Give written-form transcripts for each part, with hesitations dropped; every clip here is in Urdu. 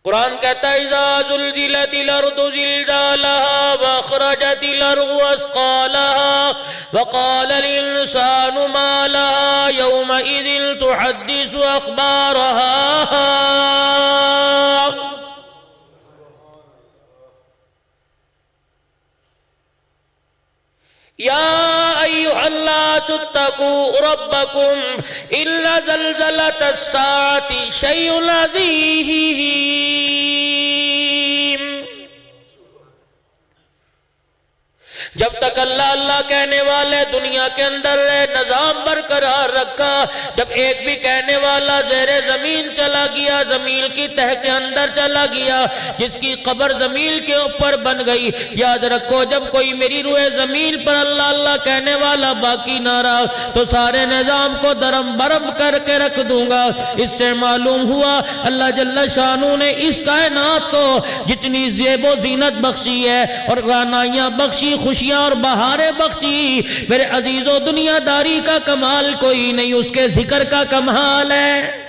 قرآن کہتا ہے اذا زلزلت الارض زلزالها واخرجت الارض اثقالها وقال الانسان ما لها يومئذ تحدث اخبارها یا ایھا الناس اتقوا ربکم ان زلزلۃ الساعۃ شیء عظیم۔ جب تک اللہ اللہ کہنے والے دنیا کے اندر رہے، نظام برقرار رکھا، جب ایک بھی کہنے والا زیر زمین چلا گیا، زمین کی تہ کے اندر چلا گیا، جس کی قبر زمین کے اوپر بن گئی، یاد رکھو جب کوئی میری روح زمین پر اللہ اللہ کہنے والا باقی نہ رہا تو سارے نظام کو درم برم کر کے رکھ دوں گا۔ اس سے معلوم ہوا اللہ جل شانہ نے اس کائنات کو جتنی زیب و زینت بخشی ہے اور رعنائیاں بخشی، خوشیاں اور بہاریں بخشی، میرے عزیزو دنیا داری کا کمال کوئی نہیں، اس کے ذکر کا کمال ہے۔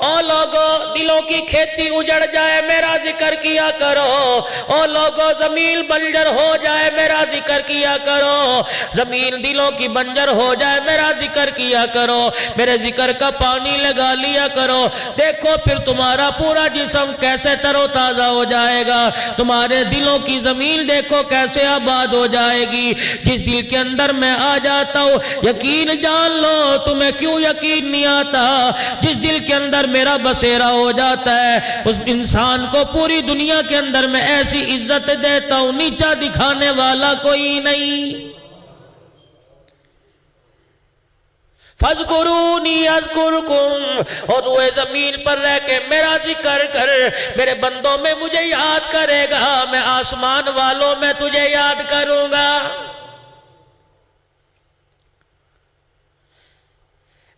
او لوگو دلوں کی کھیتی اجڑ جائے میرا ذکر کیا کرو، او لوگو زمین بنجر ہو جائے میرا ذکر کیا کرو، زمین دلوں کی بنجر ہو جائے میرا ذکر کیا کرو، میرے ذکر کا پانی لگا لیا کرو، دیکھو پھر تمہارا پورا جسم کیسے تر و تازہ ہو جائے گا، تمہارے دلوں کی زمین دیکھو کیسے آباد ہو جائے گی۔ جس دل کے اندر میں آ جاتا ہوں یقین جان لو، تمہیں کیوں یقین نہیں آتا؟ جس دل کے اندر میرا بسیرا ہو جاتا ہے اس انسان کو پوری دنیا کے اندر میں ایسی عزت دیتا ہوں نیچا دکھانے والا کوئی نہیں۔ فَاذْكُرُونِي أَذْكُرْكُمْ، اور روئے زمین پر رہ کے میرا ذکر کر، میرے بندوں میں مجھے یاد کرے گا، میں آسمان والوں میں تجھے یاد کروں گا۔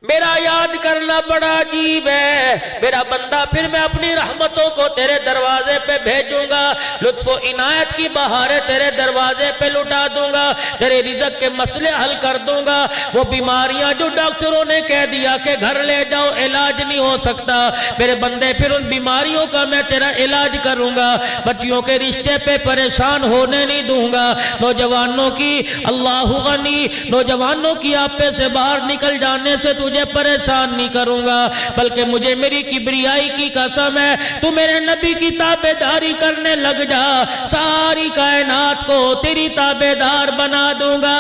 میرا یاد کرنا بڑا عجیب ہے میرا بندہ، پھر میں اپنی رحمتوں کو تیرے دروازے پہ بھیجوں گا، لطف و عنایت کی بہاریں تیرے دروازے پہ لٹا دوں گا، تیرے رزق کے مسئلے حل کر دوں گا۔ وہ بیماریاں جو ڈاکٹروں نے کہہ دیا کہ گھر لے جاؤ علاج نہیں ہو سکتا، میرے بندے پھر ان بیماریوں کا میں تیرا علاج کروں گا۔ بچیوں کے رشتے پہ پریشان ہونے نہیں دوں گا، نوجوانوں کی اللہ غنی نوجوانوں کی آپے سے باہر نکل جانے سے تجھے پریشان نہیں کروں گا، بلکہ مجھے میری کبریائی کی قسم ہے تو میرے نبی کی تابعداری کرنے لگ جا، ساری کائنات کو تیری تابعدار بنا دوں گا۔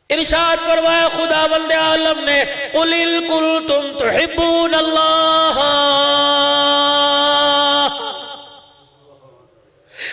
ارشاد فرمایا خداوند عالم نے قُلْ إِن كُنتُمْ تُحِبُّونَ اللَّهَ،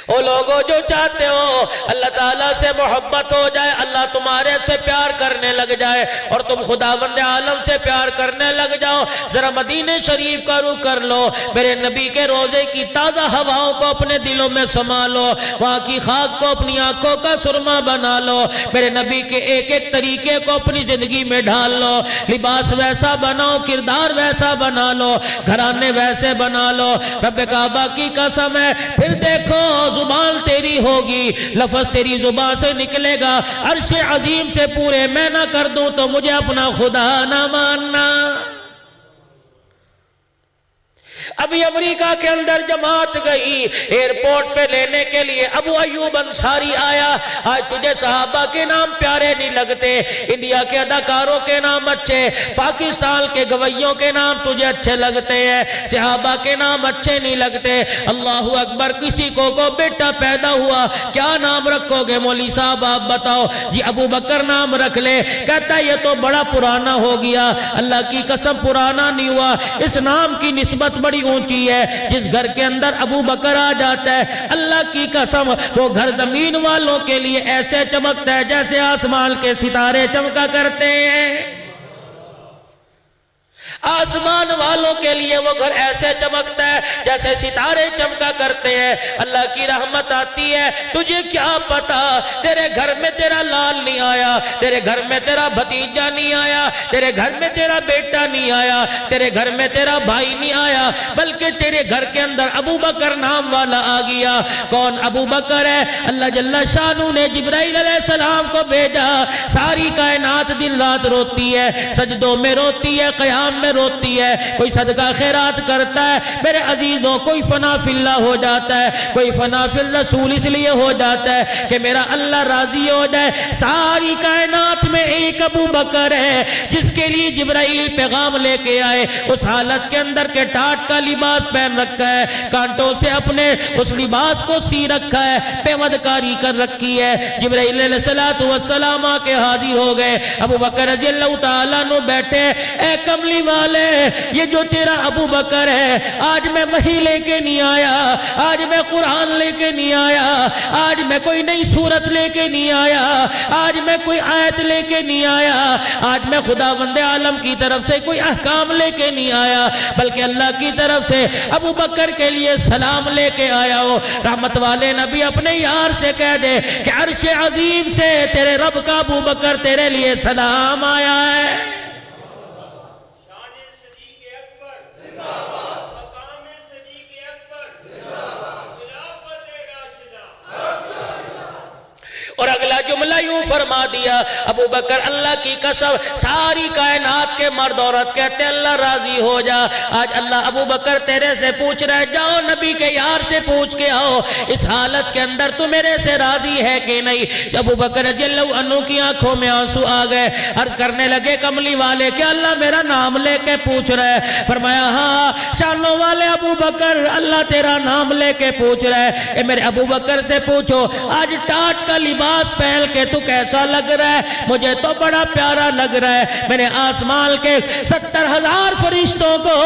او لوگوں جو چاہتے ہو اللہ تعالیٰ سے محبت ہو جائے، اللہ تمہارے سے پیار کرنے لگ جائے اور تم خداوند عالم سے پیار کرنے لگ جاؤ، ذرا مدینہ شریف کا رخ کر لو، میرے نبی کے روزے کی تازہ ہواؤں کو اپنے دلوں میں سما لو، وہاں کی خاک کو اپنی آنکھوں کا سرما بنا لو، میرے نبی کے ایک ایک طریقے کو اپنی زندگی میں ڈھال لو، لباس ویسا بناؤ، کردار ویسا بنا لو، گھرانے ویسے بنا لو، رب کعبہ کی قسم ہے پھر دیکھو زبان تیری ہوگی، لفظ تیری زبان سے نکلے گا، عرش عظیم سے پورے میں نہ کر دوں تو مجھے اپنا خدا نہ ماننا۔ ابھی امریکہ کے اندر جماعت گئی ایئرپورٹ پہ لینے کے لیے، ابو ایوب انصاری آیا، آج تجھے صحابہ کے نام پیارے نہیں لگتے، انڈیا کے اداکاروں کے نام اچھے، پاکستان کے گویوں کے نام تجھے اچھے لگتے ہیں، صحابہ کے نام اچھے نہیں لگتے۔ اللہ اکبر، کسی کو بیٹا پیدا ہوا کیا نام رکھو گے مولوی صاحب آپ بتاؤ؟ جی ابو بکر نام رکھ لے، کہتا ہے یہ تو بڑا پرانا ہو گیا، اللہ کی قسم پرانا نہیں ہوا، اس نام کی نسبت بڑی اونچی ہے، جس گھر کے اندر ابو بکر آ جاتا ہے اللہ کی قسم وہ گھر زمین والوں کے لیے ایسے چمکتا ہے جیسے آسمان کے ستارے چمکا کرتے ہیں۔ آسمان والوں کے لیے وہ گھر ایسے چمکتا ہے جیسے ستارے چمکا کرتے ہیں، اللہ کی رحمت آتی ہے، تجھے کیا پتا تیرے گھر میں تیرا لال نہیں آیا، تیرے گھر میں تیرا بھتیجا نہیں آیا، تیرے گھر میں تیرا بیٹا نہیں آیا، تیرے گھر میں تیرا بھائی نہیں آیا، بلکہ تیرے گھر کے اندر ابو بکر نام والا آ گیا۔ کون ابو بکر ہے؟ اللہ جل شانہ نے جبرائیل علیہ السلام کو بھیجا۔ ساری کائنات دن رات روتی ہے، سجدوں میں روتی ہے، قیام میں روتی ہے، کوئی صدقہ خیرات کرتا ہے میرے عزیزوں، کوئی فنا فی اللہ ہو جاتا ہے، کوئی فنا فی الرسول اس لیے ہو جاتا ہے کہ میرا اللہ راضی ہو جائے۔ ساری کائنات میں ایک ابو بکر ہے جس کے لیے جبرائیل پیغام لے کے آئے، اس حالت کے اندر کے ٹاٹ کا لباس پہن رکھا ہے، کانٹوں سے اپنے اس لباس کو سی رکھا ہے، پیود کاری کر رکھی ہے۔ جبرائیل علیہ السلام آ کے حاضر ہو گئے، ابو بکر رضی اللہ تعالیٰ عنہ بیٹھے، اے کملی والے یہ جو تیرا ابو بکر ہے، آج میں وحی لے کے نہیں آیا، آج میں قرآن لے کے نہیں آیا، آج میں کوئی نئی صورت لے کے نہیں آیا، آج میں کوئی آیت لے کے نہیں آیا، آج میں خداوند عالم کی طرف سے کوئی احکام لے کے نہیں آیا، بلکہ اللہ کی طرف سے ابو بکر کے لیے سلام لے کے آیا ہو۔ رحمت والے نبی اپنے یار سے کہہ دے کہ عرش عظیم سے تیرے رب کا ابو بکر تیرے لیے سلام آیا ہے۔ اور اگلا جملہ یوں فرما دیا، ابو بکر اللہ کی قسم، ساری کائنات کے مرد عورت کہتے ہیں اللہ راضی ہو جا۔ آج اللہ ابو بکر تیرے سے پوچھ رہا ہے، جاؤ نبی کے یار سے پوچھ کے آؤ اس حالت کے اندر تو میرے سے راضی ہے کہ نہیں۔ ابو بکر رضی اللہ عنہ کی آنکھوں میں آنسو آ گئے، عرض کرنے لگے کملی والے کیا اللہ میرا نام لے کے پوچھ رہا ہے؟ فرمایا ہاں شانوں والے ابو بکر اللہ تیرا نام لے کے پوچھ رہا ہے۔ اے میرے ابو بکر سے پوچھو آج ٹاٹ کا لباس پہن کے تو کیسا لگ رہا ہے؟ مجھے تو بڑا پیارا لگ رہا ہے۔ میں نے آسمان کے 70,000 فرشتوں کو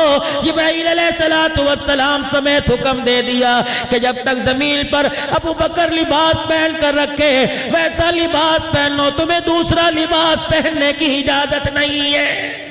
جبرائیل علیہ السلام سمیت حکم دے دیا کہ جب تک زمین پر ابو بکر لباس پہن کر رکھے ویسا لباس پہنو، تمہیں دوسرا لباس پہننے کی اجازت نہیں ہے۔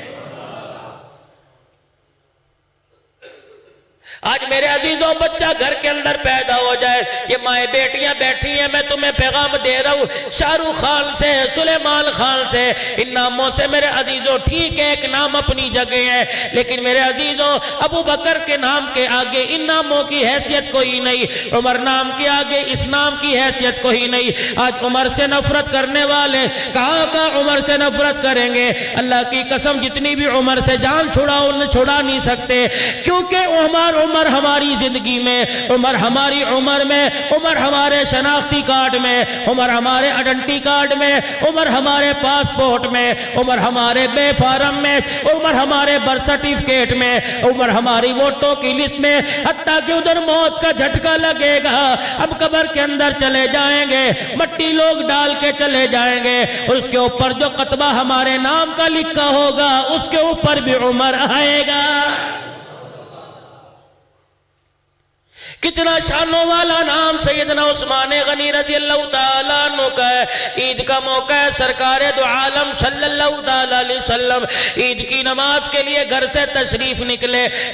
آج میرے عزیزوں بچہ گھر کے اندر پیدا ہو جائے، یہ مائیں بیٹیاں بیٹھی ہیں، میں تمہیں پیغام دے رہا ہوں شاہ رخ خان سے، سلیمان خان سے، ان ناموں سے میرے عزیزوں ٹھیک ہے ایک نام اپنی جگہ ہے، لیکن میرے عزیزوں ابو بکر کے نام کے آگے ان ناموں کی حیثیت کوئی نہیں، عمر نام کے آگے اس نام کی حیثیت کوئی نہیں۔ آج عمر سے نفرت کرنے والے کہاں کا عمر سے نفرت کریں گے؟ اللہ کی قسم جتنی بھی عمر سے جان چھڑاؤ انہیں چھڑا نہیں سکتے، کیونکہ عمر ہماری زندگی میں، عمر ہماری عمر میں، عمر ہمارے شناختی کارڈ میں، عمر ہمارے آئیڈینٹی کارڈ میں، عمر ہمارے پاسپورٹ میں، عمر ہمارے بے فارم میں، عمر ہمارے برتھ سرٹیفکیٹ میں، عمر ہماری ووٹوں کی لسٹ میں، حتیٰ کہ ادھر موت کا جھٹکا لگے گا ہم قبر کے اندر چلے جائیں گے، مٹی لوگ ڈال کے چلے جائیں گے، اور اس کے اوپر جو کتبہ ہمارے نام کا لکھا ہوگا اس کے اوپر بھی عمر آئے گا۔ کتنا شانوں والا نام سیدنا عثمان غنی رضی اللہ تعالیٰ عنہ کا ہے۔ عید کا موقع ہے، سرکار دو عالم صلی اللہ تعالیٰ علیہ وسلم عید کی نماز کے لیے گھر سے تشریف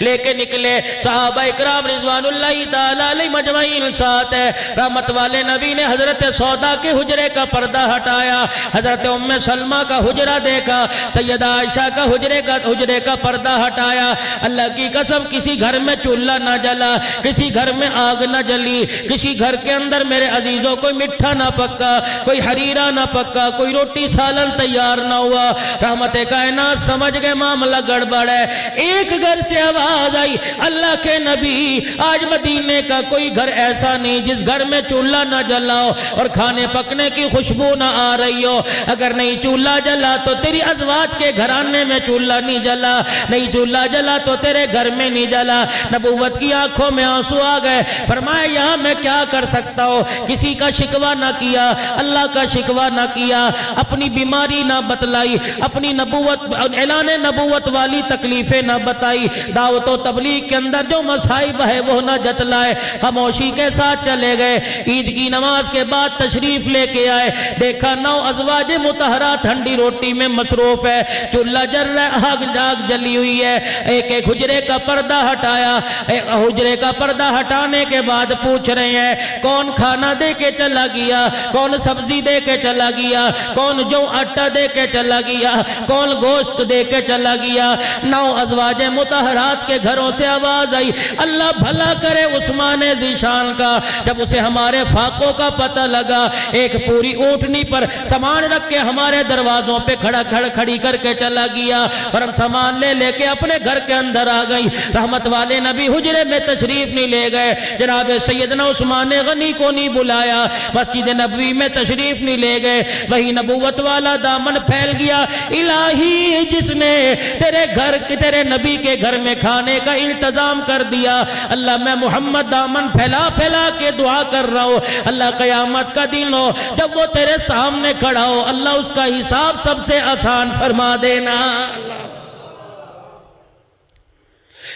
لے کے نکلے، صحابہ اکرام رضوان اللہ تعالیٰ علیہ مجمعین ساتھ ہے۔ رحمت والے نبی نے حضرت سودا کے حجرے کا پردہ ہٹایا، حضرت ام سلمہ کا حجرہ دیکھا، سیدہ عائشہ کا حجرے کا پردہ ہٹایا۔ اللہ کی قسم کسی گھر میں چولہا نہ جلا، کسی گھر میں آگ نہ جلی، کسی گھر کے اندر میرے عزیزوں کوئی مٹھا نہ پکا، کوئی حریرہ نہ پکا، کوئی روٹی سالن تیار نہ ہوا۔ رحمت کائنات سمجھ گئے معاملہ گڑبڑ ہے۔ ایک گھر سے آواز آئی، اللہ کے نبی آج مدینے کا کوئی گھر ایسا نہیں جس گھر میں چولہا نہ جلا ہو اور کھانے پکنے کی خوشبو نہ آ رہی ہو۔ اگر نہیں چولہا جلا تو تیری ازواج کے گھرانے میں چولہا نہیں جلا، نہیں چولہا جلا تو تیرے گھر میں نہیں جلا۔ نبوت کی آنکھوں میں آنسو آ گئے، فرمایا یہاں میں کیا کر سکتا ہوں، کسی کا شکوہ نہ کیا، اللہ کا شکوہ نہ کیا، اپنی بیماری نہ بتلائی، اپنی نبوت اعلان نبوت والی تکلیفیں نہ بتائی، دعوت و تبلیغ کے اندر جو مصائب ہے وہ نہ جتلائے، خاموشی کے ساتھ چلے گئے۔ عید کی نماز کے بعد تشریف لے کے آئے، دیکھا 9 ازواج مطہرہ ٹھنڈی روٹی میں مصروف ہے، چولہا جل رہا ہے، آگ جلی ہوئی ہے۔ ایک ایک حجرے کا پردہ ہٹایا، حجرے کا پردہ ہٹانے کے بعد پوچھ رہے ہیں کون کھانا دے کے چلا گیا، کون سبزی دے کے چلا گیا، کون جو آٹا دے کے چلا گیا، کون گوشت دے کے چلا گیا۔ 9 ازواج مطہرات کے گھروں سے آواز آئی، اللہ بھلا کرے عثمان ذیشان کا، جب اسے ہمارے فاقوں کا پتہ لگا، ایک پوری اونٹنی پر سامان رکھ کے ہمارے دروازوں پہ کھڑی کر کے چلا گیا، اور ہم سامان لے کے اپنے گھر کے اندر آ گئی۔ رحمت والے نبی حجرے میں تشریف نہیں لے گئے، جناب سیدنا عثمان غنی کو نہیں بلایا، مسجد نبوی میں تشریف نہیں لے گئے، وہی نبوت والا دامن پھیل گیا۔ الہی جس نے تیرے نبی کے گھر میں کھانے کا انتظام کر دیا، اللہ میں محمد دامن پھیلا کے دعا کر رہا ہوں، اللہ قیامت کا دن ہو جب وہ تیرے سامنے کھڑا ہو، اللہ اس کا حساب سب سے آسان فرما دینا۔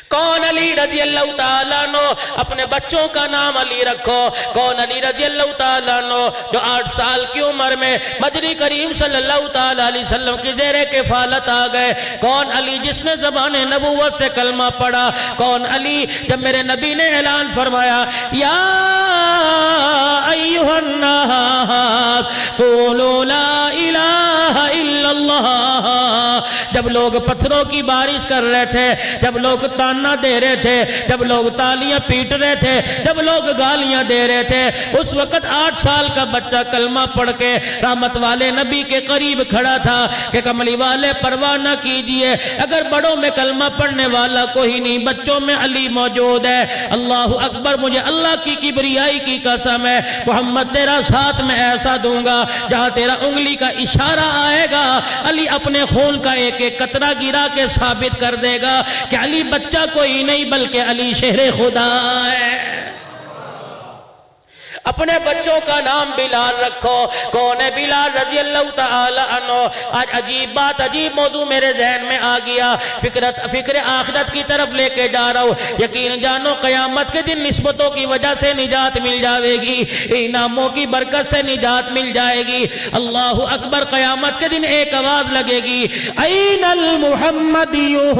کون علی رضی اللہ تعالیٰ عنہ، اپنے بچوں کا نام علی رکھو۔ کون علی رضی اللہ تعالیٰ عنہ جو 8 سال کی عمر میں مدنی کریم صلی اللہ تعالیٰ علیہ وسلم کی زیر کفالت آ گئے۔ کون علی جس نے زبان نبوت سے کلمہ پڑھا۔ کون علی جب میرے نبی نے اعلان فرمایا یا ایھا الناس قولوا لا الہ الا اللہ، جب لوگ پتھروں کی بارش کر رہے تھے، جب لوگ تانا دے رہے تھے، جب لوگ تالیاں پیٹ رہے تھے، جب لوگ گالیاں دے رہے تھے، اس وقت 8 سال کا بچہ کلمہ پڑھ کے رحمت والے نبی کے قریب کھڑا تھا کہ کملی والے پرواہ نہ کیجئے، اگر بڑوں میں کلمہ پڑھنے والا کوئی نہیں، بچوں میں علی موجود ہے۔ اللہ اکبر، مجھے اللہ کی کبریائی کی قسم ہے، محمد تیرا ساتھ میں ایسا دوں گا جہاں تیرا انگلی کا اشارہ آئے گا، علی اپنے خون کا ایک ایک قطرہ گرا کے ثابت کر دے گا کہ علی بچہ کوئی نہیں بلکہ علی شہر خدا ہے۔ اپنے بچوں کا نام بلال رکھو۔ کون ہے بلال رضی اللہ تعالی عنہ؟ آج عجیب بات، عجیب موضوع میرے ذہن میں آ گیا، فکر آخرت کی طرف لے کے جا رہا ہوں۔ یقین جانو قیامت کے دن نسبتوں کی وجہ سے نجات مل جائے گی، انعاموں کی برکت سے نجات مل جائے گی۔ اللہ اکبر، قیامت کے دن ایک آواز لگے گی، این المحمدیون،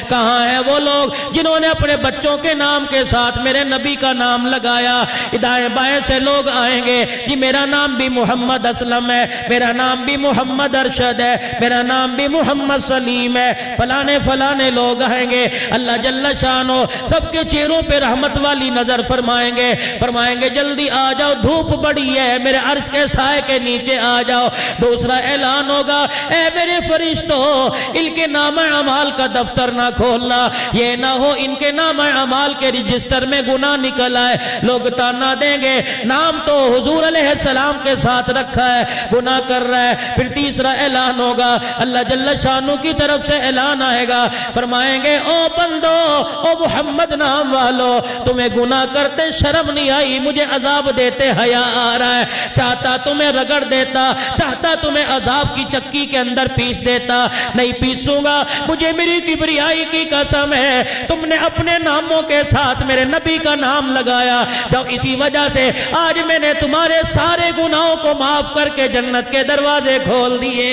کہاں ہیں وہ لوگ جنہوں نے اپنے بچوں کے نام کے ساتھ میرے نبی کا نام لگایا؟ دائیں بائیں سے لوگ آئیں گے، جی میرا نام بھی محمد اسلم ہے، میرا نام بھی محمد ارشد ہے، میرا نام بھی محمد سلیم ہے، فلانے لوگ آئیں گے۔ اللہ جل شانہ سب کے چہروں پہ رحمت والی نظر فرمائیں گے جلدی آ جاؤ، دھوپ بڑی ہے، میرے عرش کے سائے کے نیچے آ جاؤ۔ دوسرا اعلان ہوگا، اے میرے فرشتوں، ان کے نام اعمال کا دفتر نہ کھولنا، یہ نہ ہو ان کے نام اعمال کے رجسٹر میں گناہ نکل آئے، لوگ تانا دیں گے، نام تو حضور علیہ السلام کے ساتھ رکھا ہے، گناہ کر رہا ہے۔ پھر تیسرا اعلان ہوگا، اللہ جل شانہ کی طرف سے اعلان آئے گا، فرمائیں گے او بندو، او محمد نام والو، تمہیں گناہ کرتے شرم نہیں آئی، مجھے عذاب دیتے حیا آ رہا ہے، چاہتا تمہیں رگڑ دیتا، چاہتا تمہیں عذاب کی چکی کے اندر پیس دیتا، نہیں پیسوں گا، مجھے میری کبریائی کی قسم ہے، تم نے اپنے ناموں کے ساتھ میرے نبی کا نام لگایا، جب اسی وجہ سے آج میں نے تمہارے سارے گناہوں کو معاف کر کے جنت کے دروازے کھول دیے۔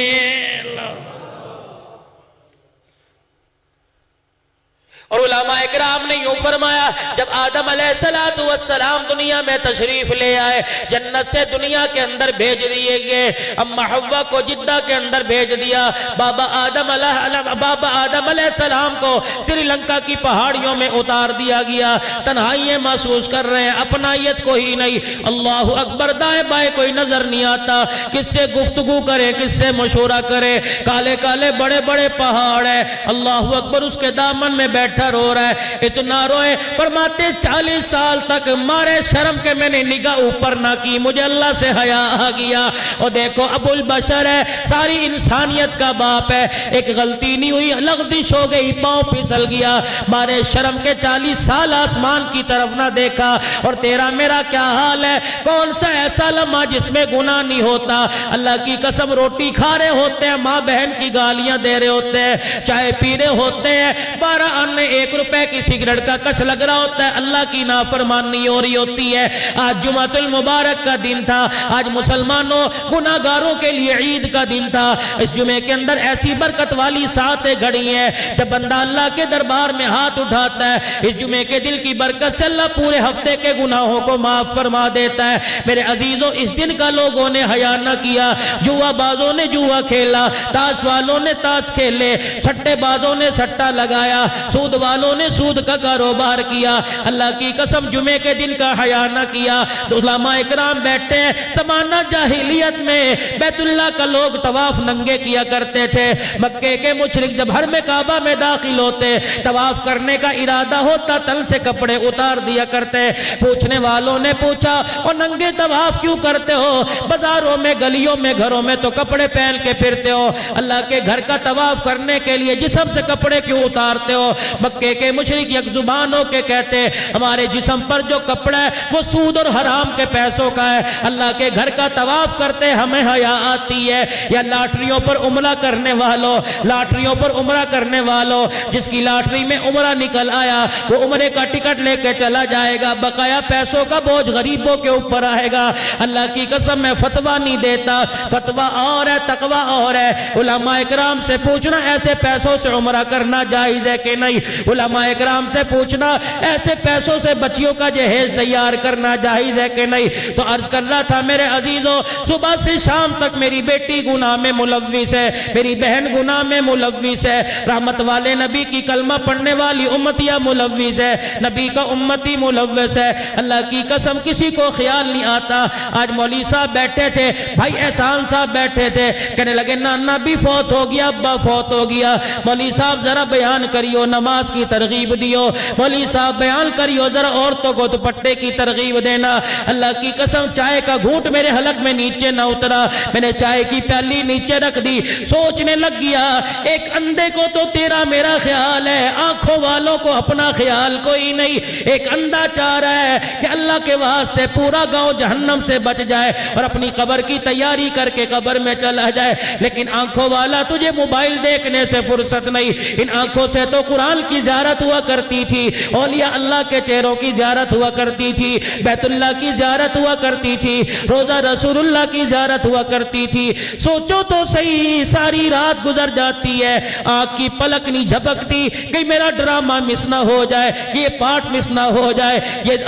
اور علماء اکرام نے یوں فرمایا، جب آدم علیہ السلام دنیا میں تشریف لے آئے، جنت سے دنیا کے اندر بھیج دیے گئے، اما حوا کو جدہ کے اندر بھیج دیا، بابا آدم علیہ السلام کو سری لنکا کی پہاڑیوں میں اتار دیا گیا، تنہائییں محسوس کر رہے ہیں، اپنائیت کوئی نہیں، اللہ اکبر، دائیں بائیں کوئی نظر نہیں آتا، کس سے گفتگو کرے، کس سے مشورہ کرے، کالے کالے بڑے بڑے پہاڑ ہیں، اللہ اکبر، اس کے دامن میں بیٹھے بیٹھا رو رہا ہے، اتنا روئے، فرماتے 40 سال تک مارے شرم کے میں نے نگاہ اوپر نہ کی، مجھے اللہ سے حیا آ گیا۔ اور دیکھو ابو البشر ہے، ساری انسانیت کا باپ ہے، ایک غلطی نہیں ہوئی، لغزش ہو گئی، پاؤں پھسل گیا، مارے شرم کے 40 سال آسمان کی طرف نہ دیکھا۔ اور تیرا میرا کیا حال ہے؟ کون سا ایسا لمحہ جس میں گناہ نہیں ہوتا؟ اللہ کی قسم روٹی کھا رہے ہوتے ہیں، ماں بہن کی گالیاں دے رہے ہوتے ہیں، چائے پی رہے ہوتے ہیں، 12 آنے 1 روپے کی سگریٹ کا کچھ لگ رہا ہوتا ہے، اللہ کی نافرمانی ہو رہی ہوتی ہے۔ آج جمعۃ المبارک کا دن تھا، آج مسلمانوں گناہگاروں کے لیے عید کا دن تھا۔ اس جمعے کے اندر ایسی برکت والی ساتیں گھڑی ہیں، جب بندہ اللہ کے دربار میں ہاتھ اٹھاتا ہے، اس جمعے کے دل کی برکت سے اللہ پورے ہفتے کے گناہوں کو معاف فرما دیتا ہے۔ میرے عزیزوں، اس دن کا لوگوں نے حیا نہ کیا، جوا بازوں نے جوا کھیلا، تاش والوں نے تاش کھیلے، سٹے بازوں نے سٹا لگایا، سود والوں نے سود کا کاروبار کیا، اللہ کی قسم جمعے کے دن کا حیا نہ کیا۔ تو علماء اکرام بیٹھے ہیں، زمانہ جاہلیت میں بیت اللہ کا لوگ طواف ننگے کیا کرتے تھے، مکے کے مشرک جب حرم کعبہ میں داخل ہوتے، طواف کرنے کا ارادہ ہوتا، تن سے کپڑے اتار دیا کرتے۔ پوچھنے والوں نے پوچھا، اور ننگے طواف کیوں کرتے ہو؟ بازاروں میں، گلیوں میں، گھروں میں تو کپڑے پہن کے پھرتے ہو، اللہ کے گھر کا طواف کرنے کے لیے جسم سے کپڑے کیوں اتارتے ہو؟ مکے کے مشرک یک زبان ہو کے کہتے، ہمارے جسم پر جو کپڑا ہے وہ سود اور حرام کے پیسوں کا ہے، اللہ کے گھر کا طواف کرتے ہمیں حیا آتی ہے۔ یا لاٹریوں پر عمرہ کرنے والوں، لاٹریوں پر عمرہ کرنے والوں، جس کی لاٹری میں عمرہ نکل آیا وہ عمرے کا ٹکٹ لے کے چلا جائے گا، بقایا پیسوں کا بوجھ غریبوں کے اوپر آئے گا۔ اللہ کی قسم میں فتویٰ نہیں دیتا، فتویٰ اور ہے، تقویٰ اور ہے۔ علماء اکرام سے پوچھنا ایسے پیسوں سے عمرہ کرنا جائز ہے کہ نہیں؟ علماء اکرام سے پوچھنا ایسے پیسوں سے بچیوں کا جہیز تیار کرنا جائز ہے کہ نہیں؟ تو عرض کر رہا تھا میرے عزیزوں، صبح سے شام تک میری بیٹی گناہ میں ملوث ہے، میری بہن گناہ میں ملوث ہے، رحمت والے نبی کی کلمہ پڑھنے والی امتیاں ملوث ہے، نبی کا امتی ملوث ہے۔ اللہ کی قسم کسی کو خیال نہیں آتا۔ آج مولوی صاحب بیٹھے تھے، بھائی احسان صاحب بیٹھے تھے، کہنے لگے نانا بھی فوت ہو گیا، ابا فوت ہو گیا، مولوی صاحب ذرا بیان کریو، نماز کی ترغیب دیو، مولوی صاحب بیان کریو ذرا عورتوں کو دوپٹے کی ترغیب دینا۔ اللہ کی قسم چائے کا گھونٹ میرے حلق میں نیچے نہ اترا، میں نے چائے کی پیالی نیچے رکھ دی، سوچنے لگ گیا ایک اندھے کو تو تیرا میرا خیال ہے، آنکھوں والوں کو اپنا خیال کوئی نہیں۔ ایک اندھا چاہ رہا ہے کہ اللہ کے واسطے پورا گاؤں جہنم سے بچ جائے اور اپنی قبر کی تیاری کر کے قبر میں چلا جائے، لیکن آنکھوں والا تجھے موبائل دیکھنے سے فرصت نہیں، ان آنکھوں سے تو قرآن کی زیارت ہوا کرتی تھی، اولیاء اللہ کے چہروں کی زیارت ہوا کرتی تھی، بیت اللہ کی زیارت ہوا کرتی تھی، روزہ رسول اللہ کی زیارت ہوا کرتی تھی۔ سوچو تو صحیح، ساری رات گزر جاتی ہے، آنکھ کی پلک نہیں جھپکتی کہ میرا ڈرامہ مس نہ ہو جائے، یہ پارٹ مس نہ ہو جائے،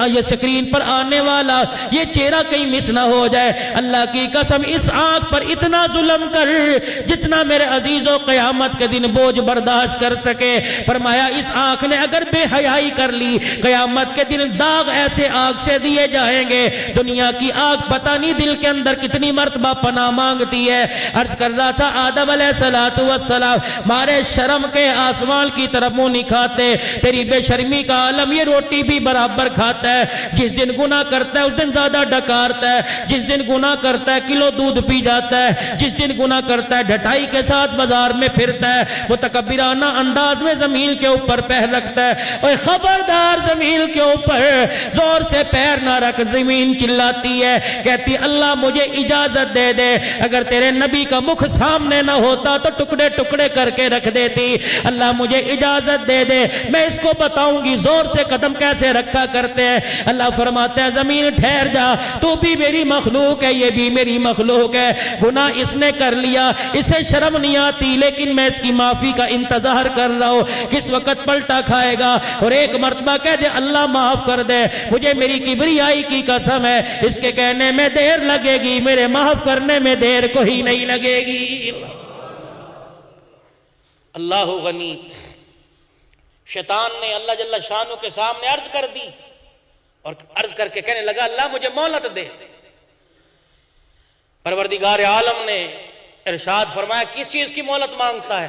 یہ سکرین پر آنے والا یہ چہرہ کہیں مس نہ ہو جائے۔ اللہ کی قسم اس آنکھ پر اتنا ظلم کر جتنا میرے عزیزوں قیامت کے دن بوجھ برداشت کر سکے۔ فرمایا اس آنکھ نے اگر بے حیائی کر لی، قیامت کے دن داغ ایسے آگ سے دیے جائیں گے، دنیا کی آگ پتہ نہیں دل کے اندر کتنی مرتبہ پناہ مانگتی ہے۔ عرض کر رہا تھا آدم علیہ السلام مارے شرم کے آسمان کی طرف منہ نہیں کھاتے، تیری بے شرمی کا عالم یہ روٹی بھی برابر کھاتا ہے، جس دن گناہ کرتا ہے اس دن زیادہ ڈکارتا ہے، جس دن گناہ کرتا ہے کلو دودھ پی جاتا ہے، جس دن گناہ کرتا ہے ڈھٹائی کے ساتھ بازار میں پھرتا ہے، متکبرانہ انداز میں زمین کے اوپر پیر رکھتا ہے۔ اور خبردار زمین کے اوپر زور سے پیر نہ رکھ، زمین چلاتی ہے، کہتی اللہ مجھے اجازت دے دے، اگر تیرے نبی کا مکھ سامنے نہ ہوتا تو ٹکڑے ٹکڑے کر کے رکھ دیتی، اللہ مجھے اجازت دے دے، میں اس کو بتاؤں گی زور سے قدم کیسے رکھا کرتے ہیں۔ اللہ فرماتا ہے زمین ٹھہر جا، تو بھی میری مخلوق ہے، یہ بھی میری مخلوق ہے، گناہ اس نے کر لیا، اسے شرم نہیں آتی، لیکن میں اس کی معافی کا انتظار کر رہا ہوں، کس وقت پلٹا کھائے گا اور ایک مرتبہ کہہ دے اللہ معاف کر دے، مجھے میری کبریائی کی قسم ہے اس کے کہنے میں دیر لگے گی، میرے معاف کرنے میں دیر کوئی نہیں لگے گی۔ اللہ غنی۔ شیطان نے اللہ جل شانہ کے سامنے عرض کر دی اور عرض کر کے کہنے لگا اللہ مجھے مہلت دے۔ پروردگار عالم نے ارشاد فرمایا کس چیز کی مہلت مانگتا ہے؟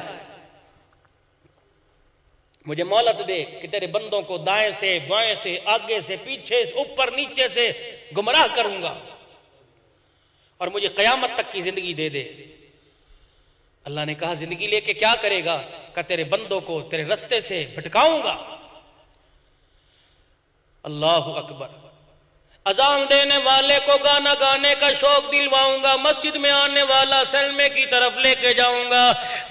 مجھے مہلت دے کہ تیرے بندوں کو دائیں سے بائیں سے آگے سے پیچھے سے اوپر نیچے سے گمراہ کروں گا، اور مجھے قیامت تک کی زندگی دے دے۔ اللہ نے کہا زندگی لے کے کیا کرے گا؟ کہ تیرے بندوں کو تیرے رستے سے بھٹکاؤں گا۔ اللہ اکبر۔ اذان دینے والے کو گانا گانے کا شوق دلواؤں گا، مسجد میں آنے والا سلمے کی طرف لے کے جاؤں گا۔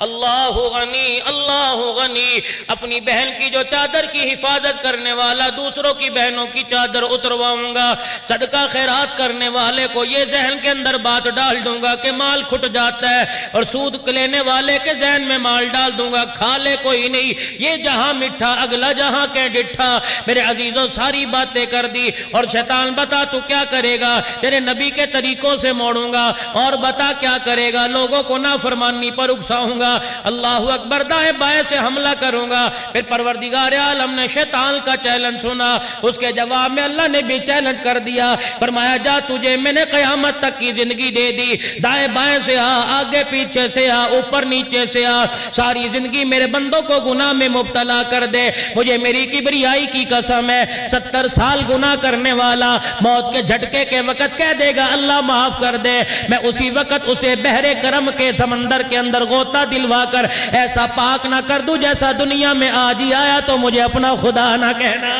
اللہ غنی، اللہ غنی۔ اپنی بہن کی جو چادر کی حفاظت کرنے والا، دوسروں کی بہنوں کی چادر اترواؤں گا۔ صدقہ خیرات کرنے والے کو یہ ذہن کے اندر بات ڈال دوں گا کہ مال کھٹ جاتا ہے، اور سود لینے والے کے ذہن میں مال ڈال دوں گا کھا لے کوئی نہیں، یہ جہاں مٹھا اگلا جہاں کہ ڈٹھا۔ میرے عزیزوں ساری باتیں کر دی، اور شیطان بتا تو کیا کرے گا؟ تیرے نبی کے طریقوں سے موڑوں گا، اور بتا کیا کرے گا؟ لوگوں کو نافرمانی پر اکساؤں گا۔ اللہ اکبر۔ دائیں بائیں سے حملہ کروں گا۔ پھر پروردگار عالم نے شیطان کا چیلنج سنا، اس کے جواب میں اللہ نے بھی چیلنج کر دیا، فرمایا جا تجھے میں نے قیامت تک کی زندگی دے دی، دائیں بائیں سے آ، آگے پیچھے سے آ، اوپر نیچے سے آ، ساری زندگی میرے بندوں کو گناہ میں مبتلا کر دے۔ مجھے میری کبریائی کی قسم ہے، 70 سال گناہ کرنے والا موت کے جھٹکے کے وقت کہہ دے گا اللہ معاف کر دے، میں اسی وقت اسے بحر کرم کے سمندر کے اندر غوطہ دلوا کر ایسا پاک نہ کر دوں جیسا دنیا میں آج ہی آیا تو مجھے اپنا خدا نہ کہنا۔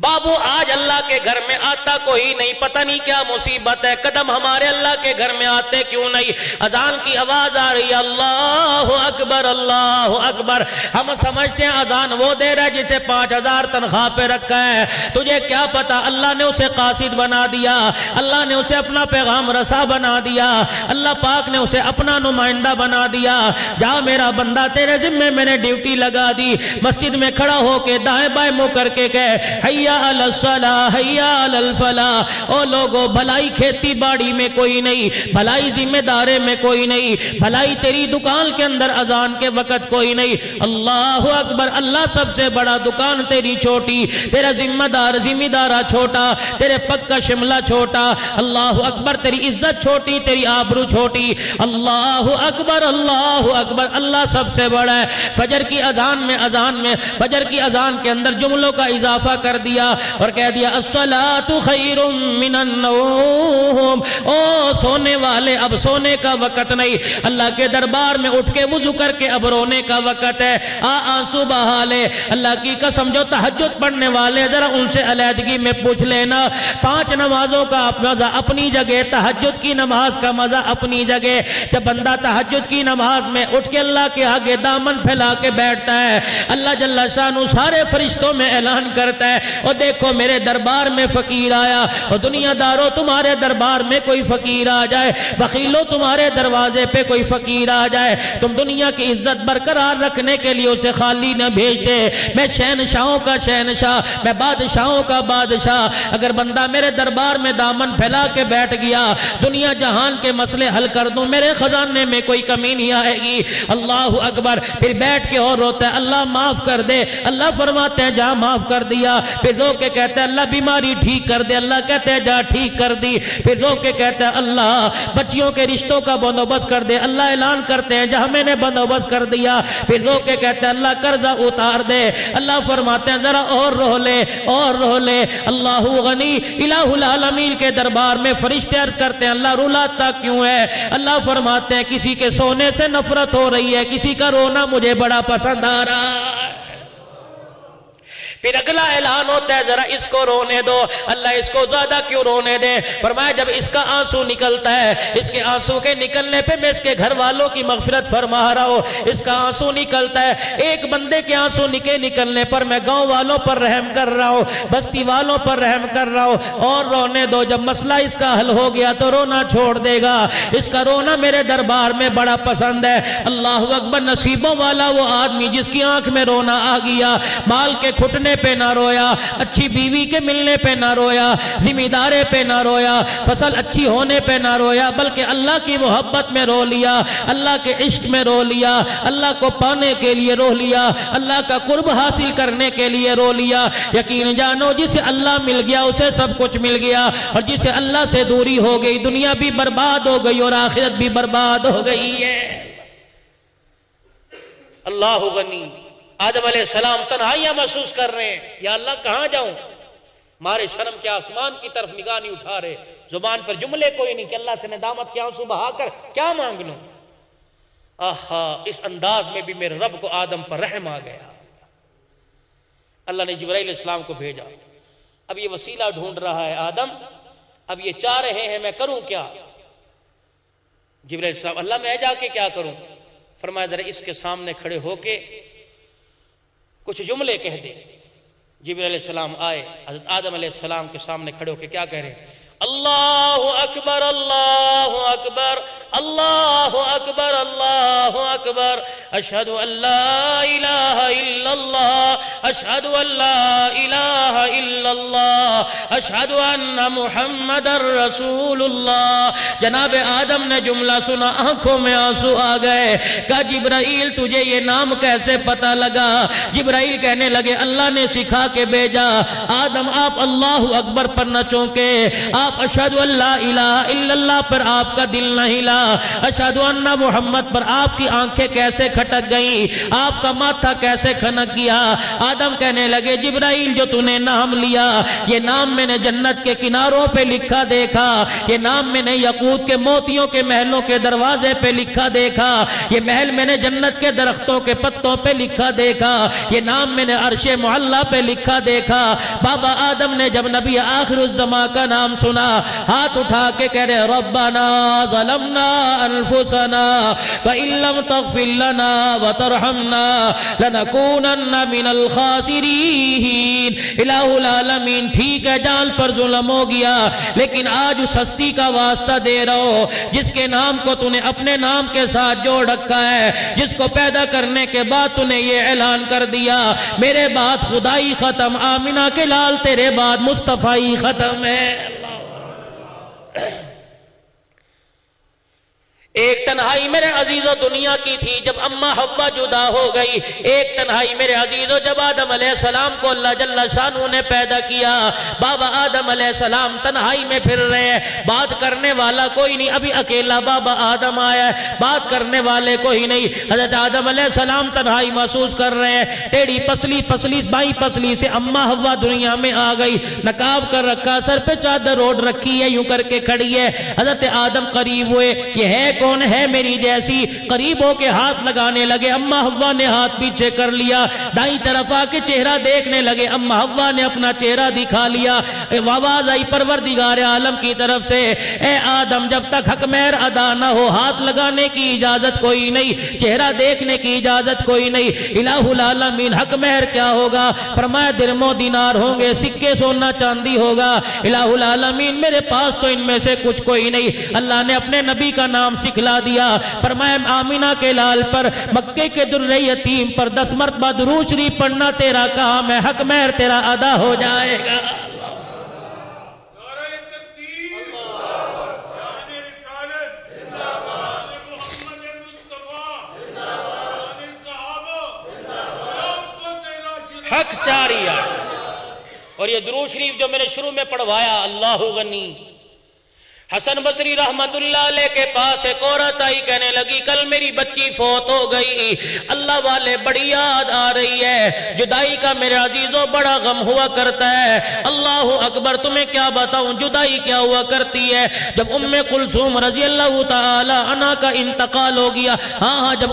بابو آج اللہ کے گھر میں آتا کوئی نہیں، پتہ نہیں کیا مصیبت ہے، قدم ہمارے اللہ کے گھر میں آتے کیوں نہیں؟ اذان کی آواز آ رہی ہے، اللہ اکبر اللہ اکبر۔ ہم سمجھتے ہیں اذان وہ دے رہا ہے جسے 5000 تنخواہ پہ رکھا ہے، تجھے کیا پتا اللہ نے اسے قاصد بنا دیا، اللہ نے اسے اپنا پیغام رسا بنا دیا، اللہ پاک نے اسے اپنا نمائندہ بنا دیا۔ جا میرا بندہ تیرے ذمے میں نے ڈیوٹی لگا دی، مسجد میں کھڑا ہو کے دائیں بائیں منہ کر کے کہے حیا علی الصلاح حیا علی الفلاح۔ او لوگو بھلائی کھیتی باڑی میں کوئی نہیں، بھلائی ذمہ دارے میں کوئی نہیں، بھلائی تیری دکان کے اندر اذان کے وقت کوئی نہیں۔ اللہ اکبر۔ اللہ سب سے بڑا، دکان تیری چھوٹی، تیرا ذمہ دارہ چھوٹا، تیرے پگ کا شملہ چھوٹا۔ اللہ اکبر۔ تیری عزت چھوٹی، تیری آبرو چھوٹی۔ اللہ اکبر اللہ اکبر۔ اللہ سب سے بڑا ہے۔ فجر کی اذان میں فجر کی اذان کے اندر جملوں کا اضافہ کر دیا اور کہہ دیا الصلاۃ خیر من النوم۔ او سونے والے اب سونے کا وقت نہیں، اللہ کے دربار میں اٹھ کے وضو کر کے اب رونے کا وقت ہے۔ آنسو بہا لے۔ اللہ کی قسم جو تہجد پڑھنے والے ذرا ان سے علیحدگی میں پوچھ لینا، 5 نمازوں کا مزہ اپنی جگہ، تہجد کی نماز کا مزہ اپنی جگہ۔ جب بندہ تہجد کی نماز میں اٹھ کے اللہ کے آگے دامن پھیلا کے بیٹھتا ہے، اللہ جل شانہ سارے فرشتوں میں اعلان کرتا ہے اور دیکھو میرے دربار میں فقیر آیا، اور دنیا داروں تمہارے دربار میں کوئی فقیر آ جائے، بخیلوں تمہارے دروازے پہ کوئی فقیر آ جائے، تم دنیا کی عزت برقرار رکھنے کے لیے اسے خالی نہ بھیجتے۔ میں شہنشاہوں کا شہنشاہ، میں بادشاہوں کا بادشاہ، اگر بندہ میرے دربار میں دامن پھیلا کے بیٹھ گیا، دنیا جہان کے مسئلے حل کر دوں، میرے خزانے میں کوئی کمی نہیں آئے گی۔ اللہ اکبر۔ پھر بیٹھ کے اور روتا ہے اللہ معاف کر دے، اللہ فرماتے ہیں جا معاف کر دیا۔ پھر رو کے کہتے ہیں اللہ بیماری ٹھیک کر دے، اللہ کہتے ہیں جا ٹھیک کر دی۔ پھر رو کے کہتے ہیں اللہ بچیوں کے رشتوں کا بندوبست کر دے، اللہ اعلان کرتے ہیں جہاں میں نے بندوبست کر دیا۔ پھر رو کے کہتے ہیں اللہ قرضہ اتار دے، اللہ فرماتے ہیں ذرا اور رو لے اور رو لے۔ اللہ غنی الہ العالمین کے دربار میں فرشتے عرض کرتے ہیں اللہ رلاتا کیوں ہے؟ اللہ فرماتے ہیں کسی کے سونے سے نفرت ہو رہی ہے، کسی کا رونا مجھے بڑا پسند آ رہا ہے۔ پھر اگلا اعلان ہوتا ہے ذرا اس کو رونے دو، اللہ اس کو زیادہ کیوں رونے دے؟ فرمایا جب اس کا آنسو نکلتا ہے، اس کے آنسو کے نکلنے پہ میں اس کے گھر والوں کی مغفرت فرما رہا ہوں۔ اس کا آنسو نکلتا ہے، ایک بندے کے آنسو نکلنے پر میں گاؤں والوں پر رحم کر رہا ہوں، بستی والوں پر رحم کر رہا ہوں، اور رونے دو۔ جب مسئلہ اس کا حل ہو گیا تو رونا چھوڑ دے گا، اس کا رونا میرے دربار میں بڑا پسند ہے۔ اللہ اکبر۔ نصیبوں والا وہ آدمی جس کی آنکھ میں رونا آ گیا، مال کے کھٹنے پہ نہ رویا، اچھی بیوی کے ملنے پہ نہ رویا، ذمہ دارے پہ نہ رویا، فصل اچھی ہونے پہ نہ رویا، بلکہ اللہ کی محبت میں رو لیا، اللہ کے عشق میں رو لیا، اللہ کو پانے کے لیے رو لیا، اللہ کا قرب حاصل کرنے کے لیے رو لیا۔ یقین جانو جسے اللہ مل گیا اسے سب کچھ مل گیا، اور جسے اللہ سے دوری ہو گئی دنیا بھی برباد ہو گئی اور آخرت بھی برباد ہو گئی ہے۔ اللہ غنی. آدم علیہ السلام تنہائیاں محسوس کر رہے ہیں. یا اللہ کہاں جاؤں؟ مارے شرم کے آسمان کی طرف نگاہ نہیں اٹھا رہے. زبان پر جملے کوئی نہیں کہ اللہ سے ندامت کے آنسو بہا کر کیا مانگ لوں. آہا، اس انداز میں بھی میرے رب کو آدم پر رحم آ گیا. اللہ نے جبرائیل علیہ السلام کو بھیجا. اب یہ وسیلہ ڈھونڈ رہا ہے آدم. اب یہ چاہ رہے ہیں میں کروں کیا؟ جبرائیل علیہ السلام اللہ میں جا کے کیا کروں؟ فرمایا ذرا اس کے سامنے کھڑے ہو کے کچھ جملے کہہ دے. جبرائیل علیہ السلام آئے، حضرت آدم علیہ السلام کے سامنے کھڑے ہو کے کیا کہہ رہے ہیں؟ اللہ اکبر اللہ اکبر اللہ اکبر اللہ اکبر اشہد ان لا الہ الا اللہ اشہد ان لا الہ الا اللہ اشہد ان محمد رسول اللہ. جناب آدم نے جملہ سنا، آنکھوں میں آنسو آ گئے. کہا جبرائیل تجھے یہ نام کیسے پتہ لگا؟ جبرائیل کہنے لگے اللہ نے سکھا کے بھیجا. آدم آپ اللہ اکبر پر نہ چونکے، آپ اشہد ان لا الہ الا اللہ پر آپ کا دل نہ ہلا، اشہد ان محمد پر آپ کی آنکھیں کیسے کھٹک گئیں، آپ کا ماتھا کیسے کھنک گیا؟ آدم کہنے لگے جبرائیل جو تو نے نام لیا، یہ نام میں نے جنت کے کناروں پہ لکھا دیکھا، یہ نام میں نے یاقوت کے موتیوں کے محلوں کے دروازے پہ لکھا دیکھا، یہ محل میں نے جنت کے درختوں کے پتوں پہ لکھا دیکھا، یہ نام میں نے عرش معلی پہ لکھا دیکھا. بابا آدم نے جب نبی آخر الزمان کا نام سنا ہاتھ اٹھا کے کہہ رہے ربنا ظلمنا انفسنا وان لم تغفر لنا وترحمنا لنکونن من الخاسرین. الہ العالمین ٹھیک ہے جان پر ظلم ہو گیا، لیکن آج اس ہستی کا واسطہ دے رہا ہو جس کے نام کو تو نے اپنے نام کے ساتھ جوڑ رکھا ہے، جس کو پیدا کرنے کے بعد تو نے یہ اعلان کر دیا میرے بعد خدائی ختم، آمینہ کے لال تیرے بعد مصطفی ختم ہے. ایک تنہائی میرے عزیزو دنیا کی تھی جب اماں حوا جدا ہو گئی. ایک تنہائی میرے عزیزو جب آدم علیہ السلام کو اللہ جل شانہ نے پیدا کیا. بابا آدم علیہ السلام تنہائی میں پھر رہے ہیں، بات کرنے والا کوئی نہیں. ابھی اکیلا بابا آدم آیا ہے، بات کرنے والے کوئی نہیں. حضرت آدم علیہ السلام تنہائی محسوس کر رہے ہیں. ٹیڑھی پسلی بائی پسلی سے اماں حوا دنیا میں آ گئی، نقاب کر رکھا، سر پہ چادر اوڑھ رکھی ہے، یوں کر کے کھڑی ہے. حضرت آدم قریب ہوئے، یہ ہے کون ہے میری جیسی؟ قریب ہو کے ہاتھ لگانے لگے. اماں حوا نے ہاتھ پیچھے کر لیا، دائیں طرف آ کے چہرہ دیکھنے لگے. اماں حوا نے اپنا چہرہ دکھا لیا. آواز آئی پروردگار عالم کی طرف سے، اے آدم جب تک حق مہر ادا نہ ہو ہاتھ لگانے کی اجازت کوئی نہیں، چہرہ دیکھنے کی اجازت کوئی نہیں. الہ العالمین حق مہر کیا ہوگا؟ فرمایا درم و دینار ہوں گے، سکے سونا چاندی ہوگا. الہ العالمین میرے پاس تو ان میں سے کچھ کوئی نہیں. اللہ نے اپنے نبی کا نام سکھلا دیا. فرمایا آمینہ کے لال پر، مکے کے در یتیم پر 10 مرتبہ درود شریف پڑھنا تیرا کام ہے، حق مہر تیرا ادا ہو جائے گا. حق ساریہ. اور یہ درود شریف جو میں نے شروع میں پڑھوایا، اللہ غنی. حسن بصری رحمت اللہ علیہ کے پاس ایک عورت آئی، کہنے لگی کل میری بچی فوت ہو گئی، اللہ والے بڑی یاد آ رہی ہے، جدائی کا میرے عزیزوں بڑا غم ہوا کرتا ہے. اللہ اکبر، تمہیں کیا بتاؤں جدائی کیا ہوا کرتی ہے. جب ام کلثوم رضی اللہ تعالی عنہا کا انتقال ہو گیا، ہاں جب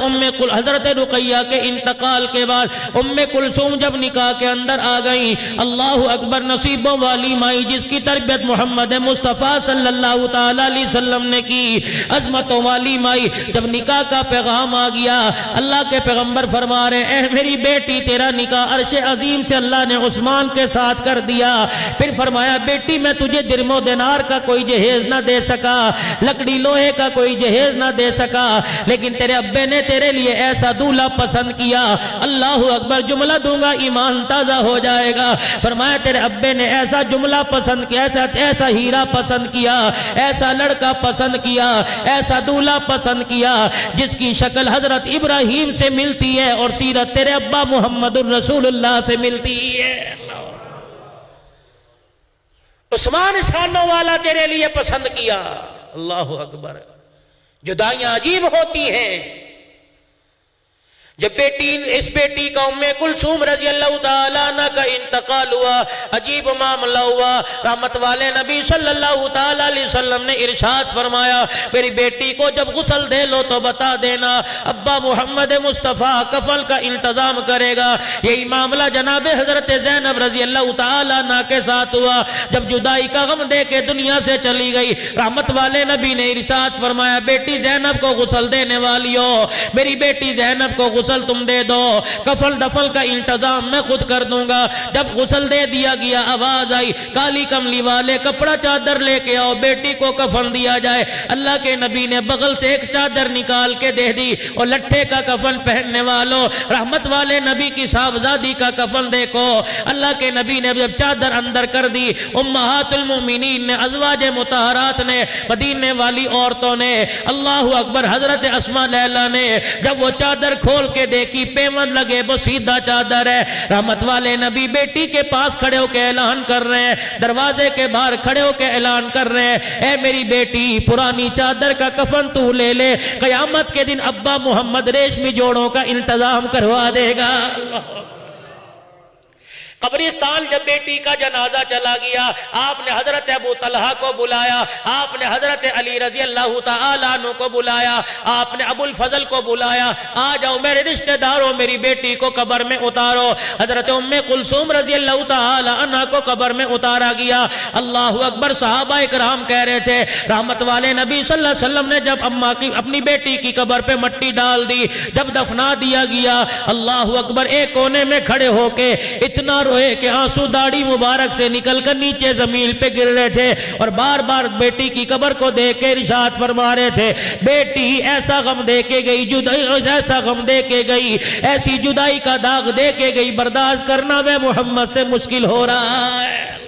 حضرت رقیہ کے انتقال کے بعد ام کلثوم جب نکاح کے اندر آ گئی، اللہ اکبر، نصیبوں والی مائی جس کی تربیت محمد مصطفیٰ صلی اللہ تعالی علیہ وسلم نے کی، عظمتوں والی مائی. جب نکاح کا پیغام آ گیا، اللہ کے پیغمبر فرما رہے اے میری بیٹی تیرا نکاح عرش عظیم سے اللہ نے عثمان کے ساتھ کر دیا. پھر فرمایا بیٹی میں تجھے درم و دینار کا کوئی جہیز نہ دے سکا، لکڑی لوہے کا کوئی جہیز نہ دے سکا، لیکن تیرے ابے نے تیرے لیے ایسا دولہا پسند کیا. اللہ اکبر، جملہ دوں گا ایمان تازہ ہو جائے گا. فرمایا تیرے ابے نے ایسا جملہ پسند کیا، ایسا ہیرا پسند کیا، ایسا لڑکا پسند کیا، ایسا دولہا پسند کیا جس کی شکل حضرت ابراہیم سے ملتی ہے اور سیرت تیرے ابا محمد الرسول اللہ سے ملتی ہے. عثمان شانوں والا تیرے لیے پسند کیا. اللہ اکبر. جدائیاں عجیب ہوتی ہیں. جب اس بیٹی کا ام کلثوم رضی اللہ تعالیٰ عنہ کا انتقال ہوا، عجیب معاملہ ہوا۔ رحمت والے نبی صلی اللہ تعالیٰ علیہ وسلم نے ارشاد فرمایا میری بیٹی کو جب غسل دے لو تو بتا دینا، ابا محمد مصطفیٰ کفن کا انتظام کرے گا۔ یہی معاملہ جناب حضرت زینب رضی اللہ تعالیٰ عنہ کے ساتھ ہوا۔ جب جدائی کا غم دے کے دنیا سے چلی گئی، رحمت والے نبی نے ارشاد فرمایا بیٹی زینب کو غسل دینے والی ہو، میری بیٹی زینب کو غسل تم دے دو، کفن دفن کا انتظام میں خود کر دوں گا۔ جب غسل دے دیا گیا، آواز آئی کالی کملی والے کپڑا چادر لے کے آؤ، بیٹی کو کفن دیا جائے۔ اللہ کے نبی نے بغل سے ایک چادر نکال کے دے دی، اور لٹھے کا کفن پہننے والوں، رحمت والے نبی کی صاحبزادی کا کفن دیکھو۔ اللہ کے نبی نے جب چادر اندر کر دی، امہات المومنین نے، ازواج مطہرات نے، مدینے والی عورتوں نے، اللہ اکبر، حضرت اسماء لیلا نے جب وہ چادر کھول کے دیکھی، پیمن لگے وہ سیدھا چادر ہے۔ رحمت والے نبی بیٹی کے پاس کھڑے ہو کے اعلان کر رہے ہیں، دروازے کے باہر کھڑے ہو کے اعلان کر رہے ہیں، اے میری بیٹی پرانی چادر کا کفن تو لے لے، قیامت کے دن ابا محمد ریشمی جوڑوں کا انتظام کروا دے گا۔ قبرستان جب بیٹی کا جنازہ چلا گیا، آپ نے حضرت ابو طلحہ کو بلایا، آپ نے حضرت علی رضی اللہ تعالیٰ عنہ کو بلایا، آپ نے ابو الفضل کو بلایا، آ جاؤ میرے رشتہ داروں، میری بیٹی کو قبر میں اتارو۔ حضرت ام کلثوم رضی اللہ تعالیٰ عنہ کو قبر میں اتارا گیا۔ اللہ اکبر، صحابہ کرام کہہ رہے تھے رحمت والے نبی صلی اللہ علیہ وسلم نے جب اپنی بیٹی کی قبر پہ مٹی ڈال دی، جب دفنا دیا گیا، اللہ اکبر، ایک کونے میں کھڑے ہو کے اتنا روئے کہ آنسو داڑھی مبارک سے نکل کر نیچے زمین پہ گر رہے تھے، اور بار بار بیٹی کی قبر کو دیکھ کے ارشاد فرما رہے تھے بیٹی ایسا غم دے کے گئی، جدائی ایسا غم دے کے گئی، ایسی جدائی کا داغ دے کے گئی، برداشت کرنا میں محمد سے مشکل ہو رہا ہے۔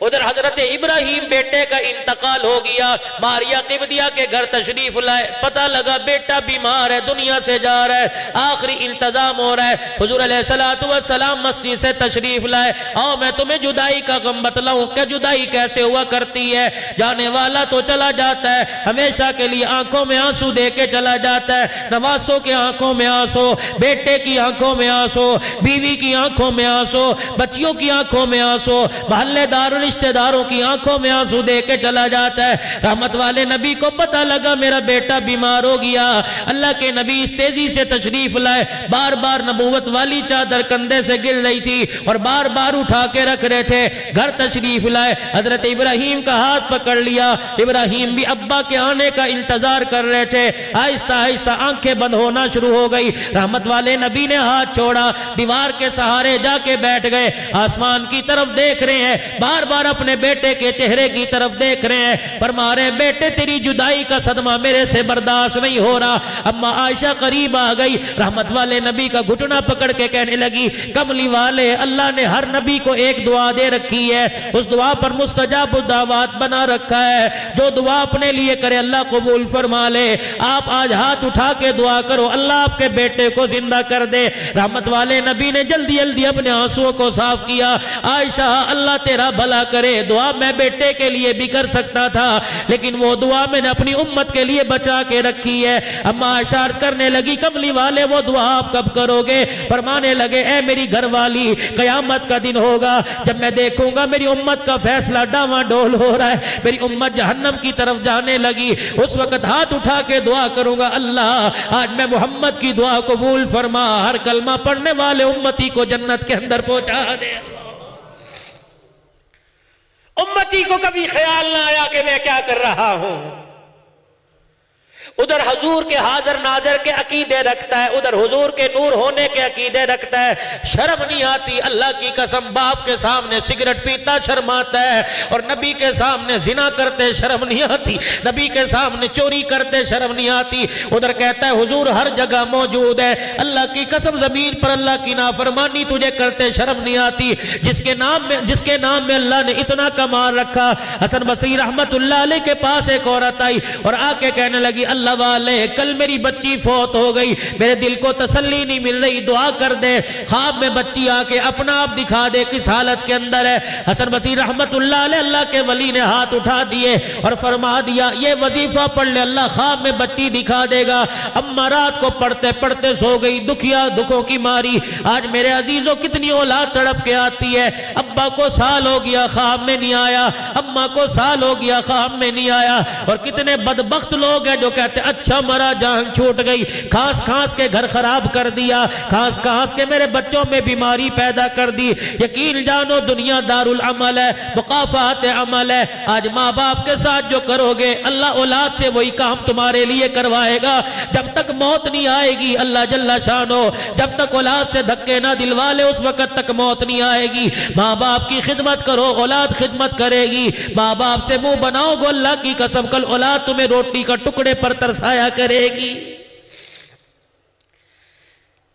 ادھر حضرت ابراہیم بیٹے کا انتقال ہو گیا، ماریا قبطیہ کے گھر تشریف لائے، پتہ لگا بیٹا بیمار ہے، دنیا سے جا رہا ہے، آخری انتظام ہو رہا ہے۔ حضور علیہ السلام مسجد سے تشریف لائے، آؤ میں تمہیں جدائی کا غم بتلاؤں کہ جدائی کیسے ہوا کرتی ہے۔ جانے والا تو چلا جاتا ہے، ہمیشہ کے لیے آنکھوں میں آنسو دے کے چلا جاتا ہے، نواسوں کی آنکھوں میں آنسو، بیٹے کی آنکھوں میں آنسو، بیوی کی آنکھوں میں آنسو، بچیوں کی آنکھوں میں آنسو، محلے دار رشتہ داروں کی آنکھوں میں آنسو دے کے چلا جاتا ہے۔ رحمت والے نبی کو پتہ لگا میرا بیٹا بیمار ہو گیا، اللہ کے نبی اس تیزی سے تشریف لائے، بار بار نبوت والی چادر کندھے سے گر رہی تھی اور بار بار اٹھا کے رکھ رہے تھے، گھر تشریف لائے، حضرت ابراہیم کا ہاتھ پکڑ لیا، ابراہیم بھی ابا کے آنے کا انتظار کر رہے تھے، آہستہ آہستہ آنکھیں بند ہونا شروع ہو گئی۔ رحمت والے نبی نے ہاتھ چھوڑا، دیوار کے سہارے جا کے بیٹھ گئے، آسمان کی طرف دیکھ رہے ہیں، بار بار اپنے بیٹے کے چہرے کی طرف دیکھ رہے ہیں، فرما رہے ہیں بیٹے تیری جدائی کا صدمہ میرے سے برداشت نہیں ہو رہا۔ اما عائشہ قریب آ گئی، رحمت والے نبی کا گھٹنا پکڑ کے کہنے لگی کملی والے اللہ نے ہر نبی کو ایک دعا دے رکھی ہے، اس دعا پر مستجاب الدعوات بنا رکھا ہے، جو دعا اپنے لیے کرے اللہ قبول فرما لے۔ آپ آج ہاتھ اٹھا کے دعا کرو اللہ آپ کے بیٹے کو زندہ کر دے۔ رحمت والے نبی نے جلدی جلدی اپنے آنسوؤں کو صاف کیا، عائشہ اللہ تیرا بھلا کرے، دعا میں بیٹے کے لیے بھی کر سکتا تھا لیکن وہ دعا میں نے اپنی امت کے لیے بچا کے رکھی ہے۔ اما عائشہ عرض کرنے لگی کملی والے وہ دعا آپ کب کرو گے؟ فرمانے لگے اے میری گھر والی قیامت کا دن ہوگا جب میں دیکھوں گا میری امت کا فیصلہ ڈاواں ڈول ہو رہا ہے، میری امت جہنم کی طرف جانے لگی، اس وقت ہاتھ اٹھا کے دعا کروں گا اللہ آج میں محمد کی دعا قبول فرما، ہر کلمہ پڑھنے والے امتی کو جنت کے اندر پہنچا دے۔ امتی کو کبھی خیال نہ آیا کہ میں کیا کر رہا ہوں، ادھر حضور کے حاضر ناظر کے عقیدے رکھتا ہے، ادھر حضور کے نور ہونے کے عقیدے رکھتا ہے، شرم نہیں آتی اللہ کی قسم، باپ کے سامنے سگریٹ پیتا شرم آتا ہے، اور نبی کے سامنے زنا کرتے شرم نہیں آتی، نبی کے سامنے چوری کرتے شرم نہیں آتی، ادھر کہتا ہے حضور ہر جگہ موجود ہے، اللہ کی قسم زمین پر اللہ کی نافرمانی تجھے کرتے شرم نہیں آتی، جس کے نام میں اللہ نے اتنا کمال رکھا۔ حسن بصری رحمت اللہ علیہ کے پاس ایک عورت آئی اور آ کے کہنے لگی اللہ اللہ والے کل میری بچی فوت ہو گئی، میرے دل کو تسلی نہیں مل رہی، دعا کر دے۔ خواب میں بچی آ کے اپنا آپ دکھا دے کس حالت کے اندر ہے۔ حسن بصری رحمت اللہ علیہ اللہ کے ولی نے ہاتھ اٹھا دیے اور فرما دیا یہ وظیفہ پڑھ لے، اللہ خواب میں بچی دکھا دے گا۔ اماں رات کو پڑھتے پڑھتے سو گئی، دکھیا دکھوں کی ماری۔ آج میرے عزیزوں کتنی اولاد تڑپ کے آتی ہے، ابا کو سال ہو گیا خواب میں نہیں آیا، اماں کو سال ہو گیا خواب میں نہیں آیا، اور کتنے بدبخت لوگ ہیں جو کہتے ہیں اچھا مرا جان چھوٹ گئی، کھانس کھانس کے گھر خراب کر دیا، کھانس کھانس کے میرے بچوں میں بیماری پیدا کر دی۔ یقین جانو دنیا دار العمل ہے، مقافات عمل ہے۔ آج ماں باپ کے ساتھ جو کرو گے اللہ اولاد سے وہی کام تمہارے لیے کروائے گا۔ جب تک موت نہیں آئے گی اللہ جل شانو، جب تک اولاد سے دھکے نہ دلوا لے اس وقت تک موت نہیں آئے گی۔ ماں باپ کی خدمت کرو، اولاد خدمت کرے گی۔ ماں باپ سے منہ بناؤ گو اللہ کی قسم کل اولاد تمہیں روٹی کا ٹکڑے پر ترسایا کرے گی۔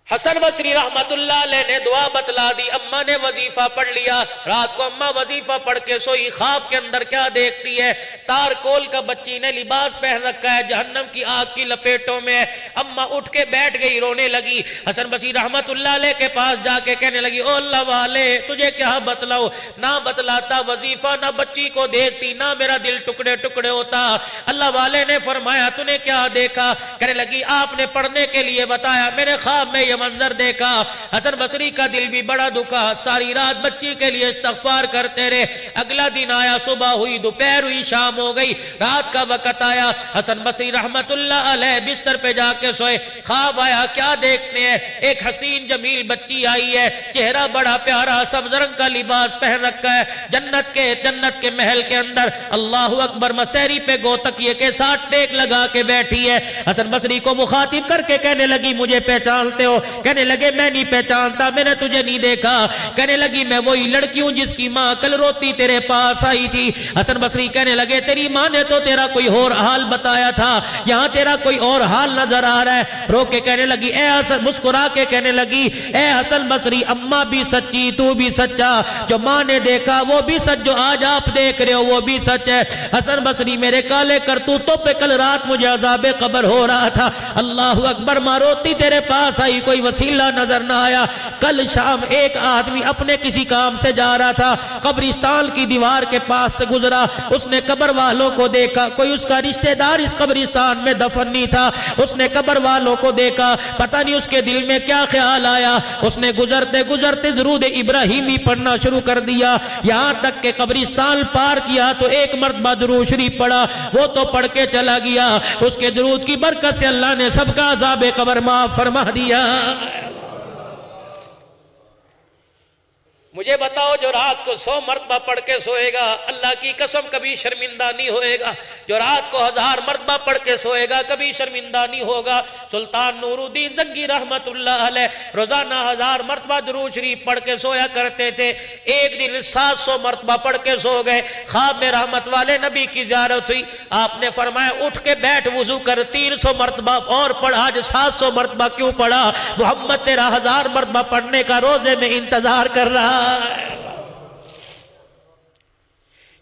حسن بصری رحمت اللہ علیہ نے دعا بتلا دی، اماں نے وظیفہ پڑھ لیا۔ رات کو اماں وظیفہ پڑھ کے سوئی، خواب کے اندر کیا دیکھتی ہے؟ تار کول کا بچی نے لباس پہن رکھا ہے، جہنم کی آگ کی لپیٹوں میں ہے۔ اماں اٹھ کے بیٹھ گئی، رونے لگی۔ حسن بصری رحمت اللہ علیہ کے پاس جا کے کہنے لگی او اللہ والے تجھے کیا بتلاؤ؟ نہ بتلاتا وظیفہ، نہ بچی کو دیکھتی، نہ میرا دل ٹکڑے ٹکڑے ہوتا۔ اللہ والے نے فرمایا تو نے کیا دیکھا؟ کہنے لگی آپ نے پڑھنے کے لیے بتایا، میرے خواب میں منظر دیکھا۔ حسن بصری کا دل بھی بڑا دکھا، ساری رات بچی کے لیے استغفار کرتے رہے۔ اگلا دن آیا، صبح ہوئی، دوپہر ہوئی، شام ہو گئی، رات کا وقت آیا۔ حسن بصری رحمت اللہ علیہ بستر پہ جا کے سوئے۔ خواب آیا، کیا دیکھتے ہیں؟ ایک حسین جمیل بچی آئی ہے، چہرہ بڑا پیارا، سبز رنگ کا لباس پہن رکھا ہے، جنت کے محل کے اندر اللہ اکبر مسیری پہ گوتکیے کے ساتھ ٹیک لگا کے بیٹھی ہے۔ حسن بصری کو مخاطب کر کے کہنے لگی مجھے پہچانتے ہو؟ کہنے لگے میں نہیں پہچانتا، میں نے تجھے نہیں دیکھا۔ کہنے لگی میں وہی لڑکی ہوں جس کی ماں کل روتی تیرے پاس آئی تھی۔ حسن بصری کہنے لگے تیری ماں نے تو تیرا کوئی اور حال بتایا تھا، یہاں تیرا کوئی اور حال نظر آ رہا ہے۔ رو کے کہنے لگی اے حسن، مسکرا کے کہنے لگی اے حسن بصری اماں بھی سچی، تو بھی سچا، جو ماں نے دیکھا وہ بھی سچ، جو آج آپ دیکھ رہے ہو وہ بھی سچ ہے۔ حسن بصری میرے کالے کرتوتوں پہ کل رات مجھے عذاب قبر ہو رہا تھا، اللہ اکبر، ماں روتی تیرے پاس آئی، کوئی وسیلہ نظر نہ آیا۔ کل شام ایک آدمی اپنے کسی کام سے جا رہا تھا، قبرستان کی دیوار کے پاس سے گزرا، اس نے قبر والوں کو دیکھا، کوئی اس کا رشتہ دار اس قبرستان میں دفن نہیں تھا، اس نے قبر والوں کو دیکھا، پتہ نہیں اس کے دل میں کیا خیال آیا، اس نے گزرتے گزرتے درود ابراہیمی پڑھنا شروع کر دیا، یہاں تک کہ قبرستان پار کیا تو ایک مرتبہ درود شریف پڑھا، وہ تو پڑھ کے چلا گیا، اس کے درود کی برکت سے اللہ نے سب کا عذاب قبر معاف فرما دیا۔ مجھے بتاؤ جو رات کو 100 مرتبہ پڑھ کے سوئے گا اللہ کی قسم کبھی شرمندہ نہیں ہوئے گا، جو رات کو 1000 مرتبہ پڑھ کے سوئے گا کبھی شرمندہ نہیں ہوگا۔ سلطان نور الدین زنگی رحمت اللہ علیہ روزانہ 1000 مرتبہ درود شریف پڑھ کے سویا کرتے تھے، ایک دن 700 مرتبہ پڑھ کے سو گئے۔ خواب میں رحمت والے نبی کی زیارت ہوئی، آپ نے فرمایا اٹھ کے بیٹھ وضو کر، 300 مرتبہ اور پڑھا، آج 700 مرتبہ کیوں پڑھا؟ محمد تیرا 1000 مرتبہ پڑھنے کا روزے میں انتظار کر رہا۔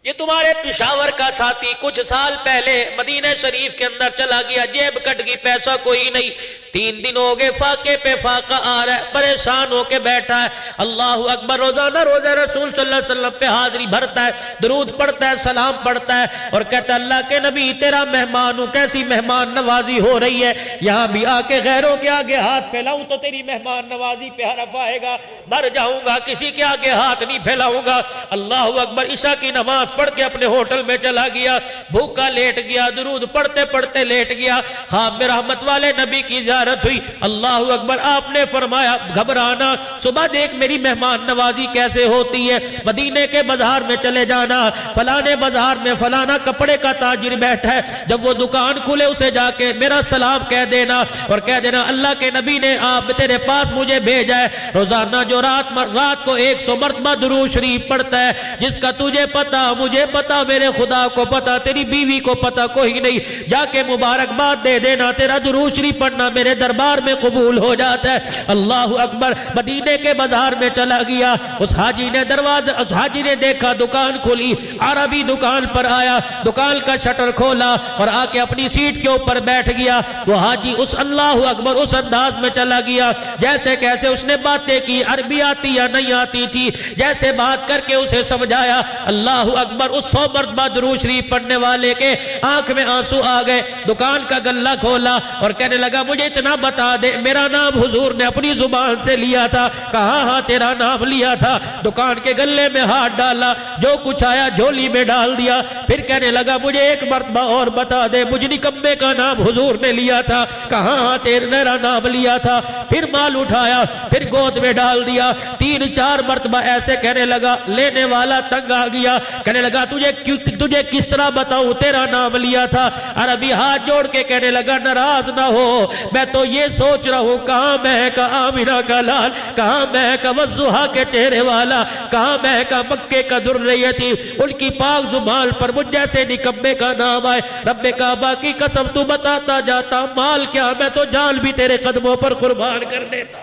یہ تمہارے پشاور کا ساتھی کچھ سال پہلے مدینہ شریف کے اندر چلا گیا، جیب کٹ گئی، پیسہ کوئی نہیں، 3 دن ہو گئے فاقے پہ فاقہ آ رہا ہے، پریشان ہو کے بیٹھا ہے، اللہ اکبر، روزانہ روزہ رسول صلی اللہ علیہ وسلم پہ حاضری بھرتا ہے، درود پڑھتا ہے، سلام پڑھتا ہے، اور کہتا ہے اللہ کے نبی تیرا مہمان ہوں، کیسی مہمان نوازی ہو رہی ہے، یہاں بھی آ کے غیروں کے آگے ہاتھ پھیلاؤں تو تیری مہمان نوازی پہ حرف آئے گا، مر جاؤں گا کسی کے آگے ہاتھ نہیں پھیلاؤں گا۔ اللہ اکبر، عشاء کی نماز پڑھ کے اپنے ہوٹل میں چلا گیا، بھوکا لیٹ گیا، درود پڑھتے پڑھتے لیٹ گیا، خواب میں رحمت والے نبی کی زیارت ہوئی، اللہ اکبر، آپ نے فرمایا گھبرانا، صبح دیکھ میری مہمان نوازی کیسے ہوتی ہے، مدینے کے بازار میں چلے جانا، فلانے بازار میں فلانا کپڑے کا تاجر بیٹھا ہے، جب وہ دکان کھلے اسے جا کے میرا سلام کہہ دینا، اور کہہ دینا اللہ کے نبی نے آپ تیرے پاس مجھے بھیجا ہے۔ روزانہ جو رات کو 100 مرتبہ درود شریف پڑھتا ہے، جس کا تجھے پتا مجھے پتا، میرے خدا کو پتا، تیری بیوی کو پتا کوئی نہیں، جا کے مبارکباد دے دینا، تیرا درود شریف پڑھنا میرے دربار میں قبول ہو جاتا ہے۔ اللہ اکبر۔ مدینے کے بازار میں چلا گیا، اس حاجی نے دیکھا دکان کھلی، عربی دکان پر آیا، دکان کا شٹر کھولا اور آ کے اپنی سیٹ کے اوپر بیٹھ گیا۔ وہ حاجی اس اللہ اکبر اس انداز میں چلا گیا جیسے کیسے اس نے باتیں کی، عربی آتی یا نہیں آتی تھی، جیسے بات کر کے اسے سمجھایا۔ اللہ اکبر۔ اس 100 مرتبہ درود شریف پڑھنے والے کے آنکھ میں آنسو آ گئے، دکان کا گلہ کھولا اور کہنے لگا مجھے اتنا بتا دے، میرا نام حضور نے اپنی زبان سے لیا تھا؟ کہا ہاں تیرا نام لیا تھا۔ دکان کے گلے میں ہاتھ ڈالا، جو کچھ آیا جھولی میں ڈال دیا، پھر کہنے لگا مجھے ایک مرتبہ اور بتا دے، مجھ نکمے کا نام حضور نے لیا تھا؟ کہا ہاں میرا نام لیا تھا۔ پھر مال اٹھایا، پھر گود میں ڈال دیا، 3-4 مرتبہ ایسے کہنے لگا، لینے والا تنگ آ گیا، کہنے لگا تجھے کس طرح بتاؤں تیرا نام لیا تھا؟ عربی ہاتھ جوڑ کے کہنے لگا ناراض نہ ہو، میں تو یہ سوچ رہا ہوں کہاں میں کا آمینہ کا لال، کہاں میں کا وضحا کے چہرے والا، کہاں میں کا مکے کا درریتی، ان کی پاک زبان پر مجھ جیسے نکمے کا نام آئے۔ رب کعبہ کی قسم تو بتاتا جاتا، مال کیا میں تو جان بھی تیرے قدموں پر قربان کر دیتا۔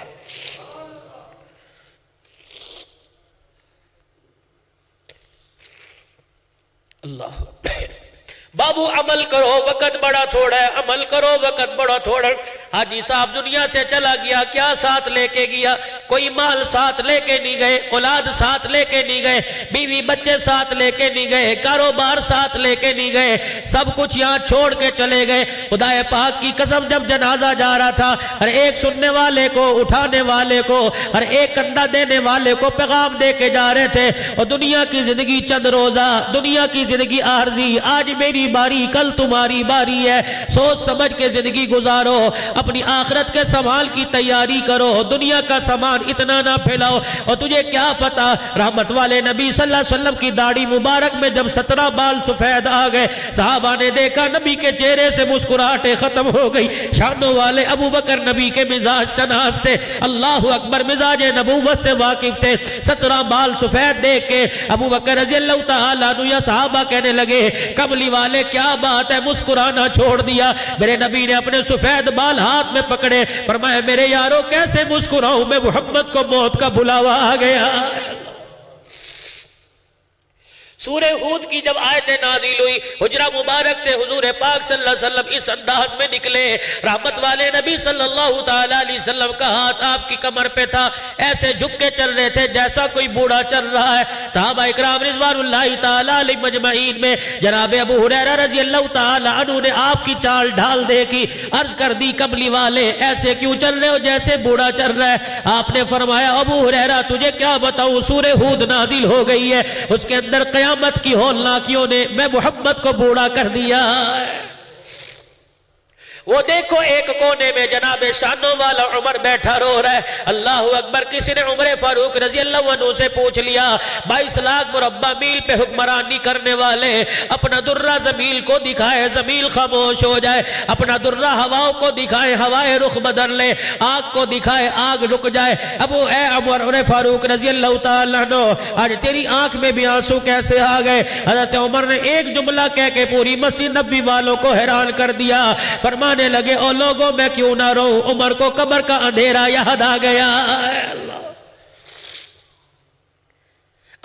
اللہ بابو عمل کرو، وقت بڑا تھوڑا ہے، عمل کرو، وقت بڑا تھوڑا ہے۔ حاجی صاحب دنیا سے چلا گیا، کیا ساتھ لے کے گیا؟ کوئی مال ساتھ لے کے نہیں گئے، اولاد ساتھ لے کے نہیں گئے، بیوی بچے ساتھ لے کے نہیں گئے، کاروبار ساتھ لے کے نہیں گئے، سب کچھ یہاں چھوڑ کے چلے گئے۔ خدا پاک کی قسم جب جنازہ جا رہا تھا، ہر ایک سننے والے کو، اٹھانے والے کو، ہر ایک کندھا دینے والے کو پیغام دے کے جا رہے تھے، اور دنیا کی زندگی چند روزہ، دنیا کی زندگی عارضی، آج میری باری کل تمہاری باری ہے، سوچ سمجھ کے زندگی گزارو، اپنی آخرت کے سامان کی تیاری کرو، دنیا کا سامان اتنا نہ پھیلاؤ۔ اور تجھے کیا پتا، رحمت والے نبی صلی اللہ علیہ وسلم کی داڑھی مبارک میں جب 17 بال سفید آ گئے، صحابہ نے دیکھا نبی کے چہرے سے مسکراہٹیں ختم ہو گئی۔ شانوں والے ابو بکر نبی کے مزاج شناس تھے، اللہ اکبر، مزاج نبوت سے واقف تھے۔ 17 بال سفید دیکھ کے ابو بکر رضی اللہ تعالیٰ عنہ یا صحابہ کہنے لگے کملی والے کیا بات ہے، مسکرانا چھوڑ دیا؟ میرے نبی نے اپنے سفید بال ہاتھ میں پکڑے، فرمایا میرے یارو کیسے مسکراؤں میں، محمد کو موت کا بلاوا آ گیا۔ سورہ ہود کی جب آیتیں نازل ہوئی، حجرہ مبارک سے حضور پاک صلی اللہ علیہ وسلم اس انداز میں نکلے، رحمت والے نبی صلی اللہ تعالیٰ علیہ وسلم کا ہاتھ آپ کی کمر پہ تھا، ایسے جھک کے چل رہے تھے جیسا کوئی بوڑھا چل رہا ہے۔ صحابہ اکرام رضوان اللہ تعالیٰ علیہ مجمعین میں جناب ابو ہریرہ رضی اللہ تعالیٰ عنہ نے آپ کی چال ڈھال دیکھی، عرض کر دی کملی والے ایسے کیوں چل رہے ہو جیسے بوڑھا چل رہا ہے؟ آپ نے فرمایا ابو ہریرہ تجھے کیا بتاؤں، سورہ ہود نازل ہو گئی ہے، اس کے اندر قیامت کی ہولناکیوں نے میں محمد کو بوڑھا کر دیا۔ وہ دیکھو ایک کونے میں جناب شانوں والا عمر بیٹھا رو رہا ہے، اللہ اکبر۔ کسی نے عمر فاروق رضی اللہ عنہ سے پوچھ لیا 22 لاکھ مربع میل پہ حکمرانی کرنے والے، اپنا درہ زمین کو دکھائے زمین خاموش ہو جائے، اپنا درہ ہواؤں کو دکھائے ہوائے رخ بدل لے، آگ کو دکھائے آگ رک جائے۔ ابو اے عمر فاروق رضی اللہ تعالیٰ عنہ آج تیری آنکھ میں بھی آنسو کیسے آ گئے؟ حضرت عمر نے ایک جملہ کہہ کے پوری مسجد نبی والوں کو حیران کر دیا، فرمانے لگے او لوگوں میں کیوں نہ رو، عمر کو قبر کا اندھیرا یاد آ گیا۔ اللہ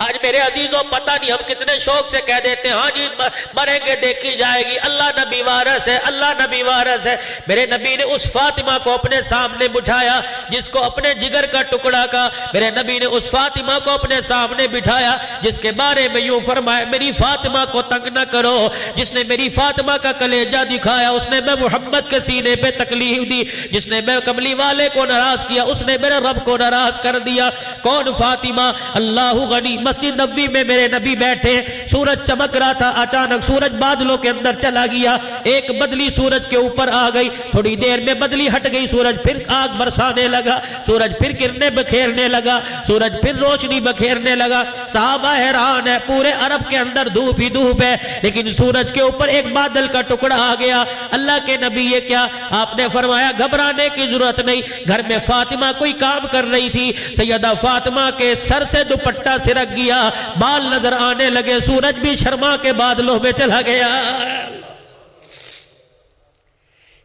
آج میرے عزیزوں پتہ نہیں ہم کتنے شوق سے کہہ دیتے ہیں ہاں جی مریں گے دیکھی جائے گی، اللہ نبی وارث ہے، اللہ نبی وارث ہے۔ میرے نبی نے اس فاطمہ کو اپنے سامنے بٹھایا جس کو اپنے جگر کا ٹکڑا کا، میرے نبی نے اس فاطمہ کو اپنے سامنے بٹھایا جس کے بارے میں یوں فرمایا میری فاطمہ کو تنگ نہ کرو، جس نے میری فاطمہ کا کلیجہ دکھایا اس نے میں محمد کے سینے پہ تکلیف دی، جس نے میں کملی والے کو ناراض کیا اس نے میرے رب کو ناراض کر دیا۔ کون فاطمہ؟ اللہ غنی۔ مسجد نبی میں میرے نبی بیٹھے، سورج چمک رہا تھا، اچانک سورج بادلوں کے اندر چلا گیا، ایک بدلی سورج کے اوپر آ گئی، تھوڑی دیر میں بدلی ہٹ گئی، سورج پھر آگ برسانے لگا، سورج پھر کرنے بکھیرنے لگا، سورج پھر روشنی بکھیرنے لگا۔ صحابہ حیران ہے، پورے عرب کے اندر دھوپ ہی دھوپ ہے، لیکن سورج کے اوپر ایک بادل کا ٹکڑا آ گیا۔ اللہ کے نبی یہ کیا؟ آپ نے فرمایا گھبرانے کی ضرورت نہیں، گھر میں فاطمہ کوئی کام کر رہی تھی، سیدہ فاطمہ کے سر سے دوپٹہ سرک گیا، بال نظر آنے لگے، سورج بھی شرما کے بادلوں میں چلا گیا۔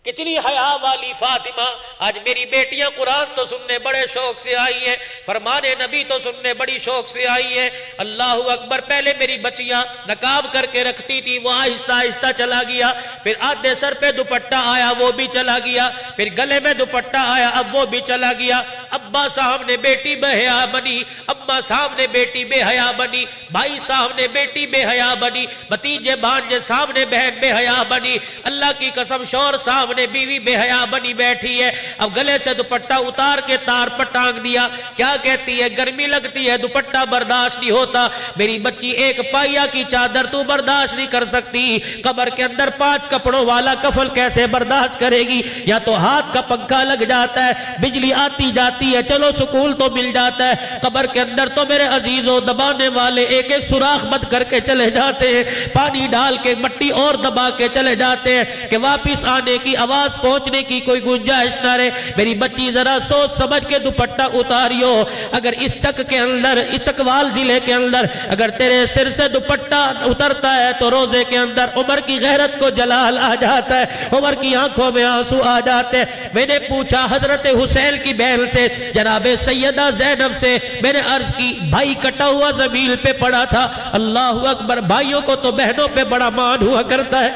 کتنی حیا والی فاطمہ، آج میری بیٹیاں قرآن تو سننے بڑے شوق سے آئی ہیں، فرمان نبی تو سننے بڑی شوق سے آئی ہیں۔ اللہ اکبر، پہلے میری بچیاں نقاب کر کے رکھتی تھی، وہ آہستہ آہستہ چلا گیا، پھر آدھے سر پہ دوپٹہ آیا وہ بھی چلا گیا، پھر گلے میں دوپٹہ آیا اب وہ بھی چلا گیا۔ ابا سامنے بیٹی بے حیا بنی، اماں سامنے بیٹی بے حیا بنی، بھائی سامنے بیٹی بے حیا بنی، بھتیجے بھانجے سامنے بہن بے حیا بنی، اللہ کی قسم شوہر سامنے بیوی بے حیا بنی بیٹھی ہے۔ اب گلے سے دوپٹہ اتار کے تار پر ٹانگ دیا، کیا کہتی ہے گرمی لگتی ہے دوپٹہ برداشت نہیں ہوتا، میری بچی ایک پائیا کی چادر تو برداشت نہیں کر سکتی، قبر کے اندر 5 کپڑوں والا کفن کیسے برداشت کرے گی؟ یا تو ہاتھ کا پنکھا لگ جاتا ہے، بجلی آتی جاتی ہے، چلو سکول تو مل جاتا ہے، قبر کے اندر تو میرے عزیزوں دبانے والے ایک ایک سوراخ بند کر کے چلے جاتے ہیں، پانی ڈال کے مٹی اور دبا کے چلے جاتے ہیں کہ واپس آنے کی آواز پہنچنے کی کوئی گنجائش نہ رہے۔ میری بچی ذرا سوچ سمجھ کے دوپٹہ اتاریو، اگر اس چک کے اندر، اس چکوال ضلع کے اندر اگر تیرے سر سے دوپٹہ اترتا ہے تو روزے کے اندر عمر کی غیرت کو جلال آ جاتا ہے، عمر کی آنکھوں میں آنسو آ جاتے ہیں۔ میں نے پوچھا حضرت حسین کی بہن سے، جناب سیدہ زینب سے، میں نے عرض کی بھائی کٹا ہوا زمین پہ پڑا تھا، اللہ اکبر، بھائیوں کو تو بہنوں پہ بڑا مان ہوا کرتا ہے،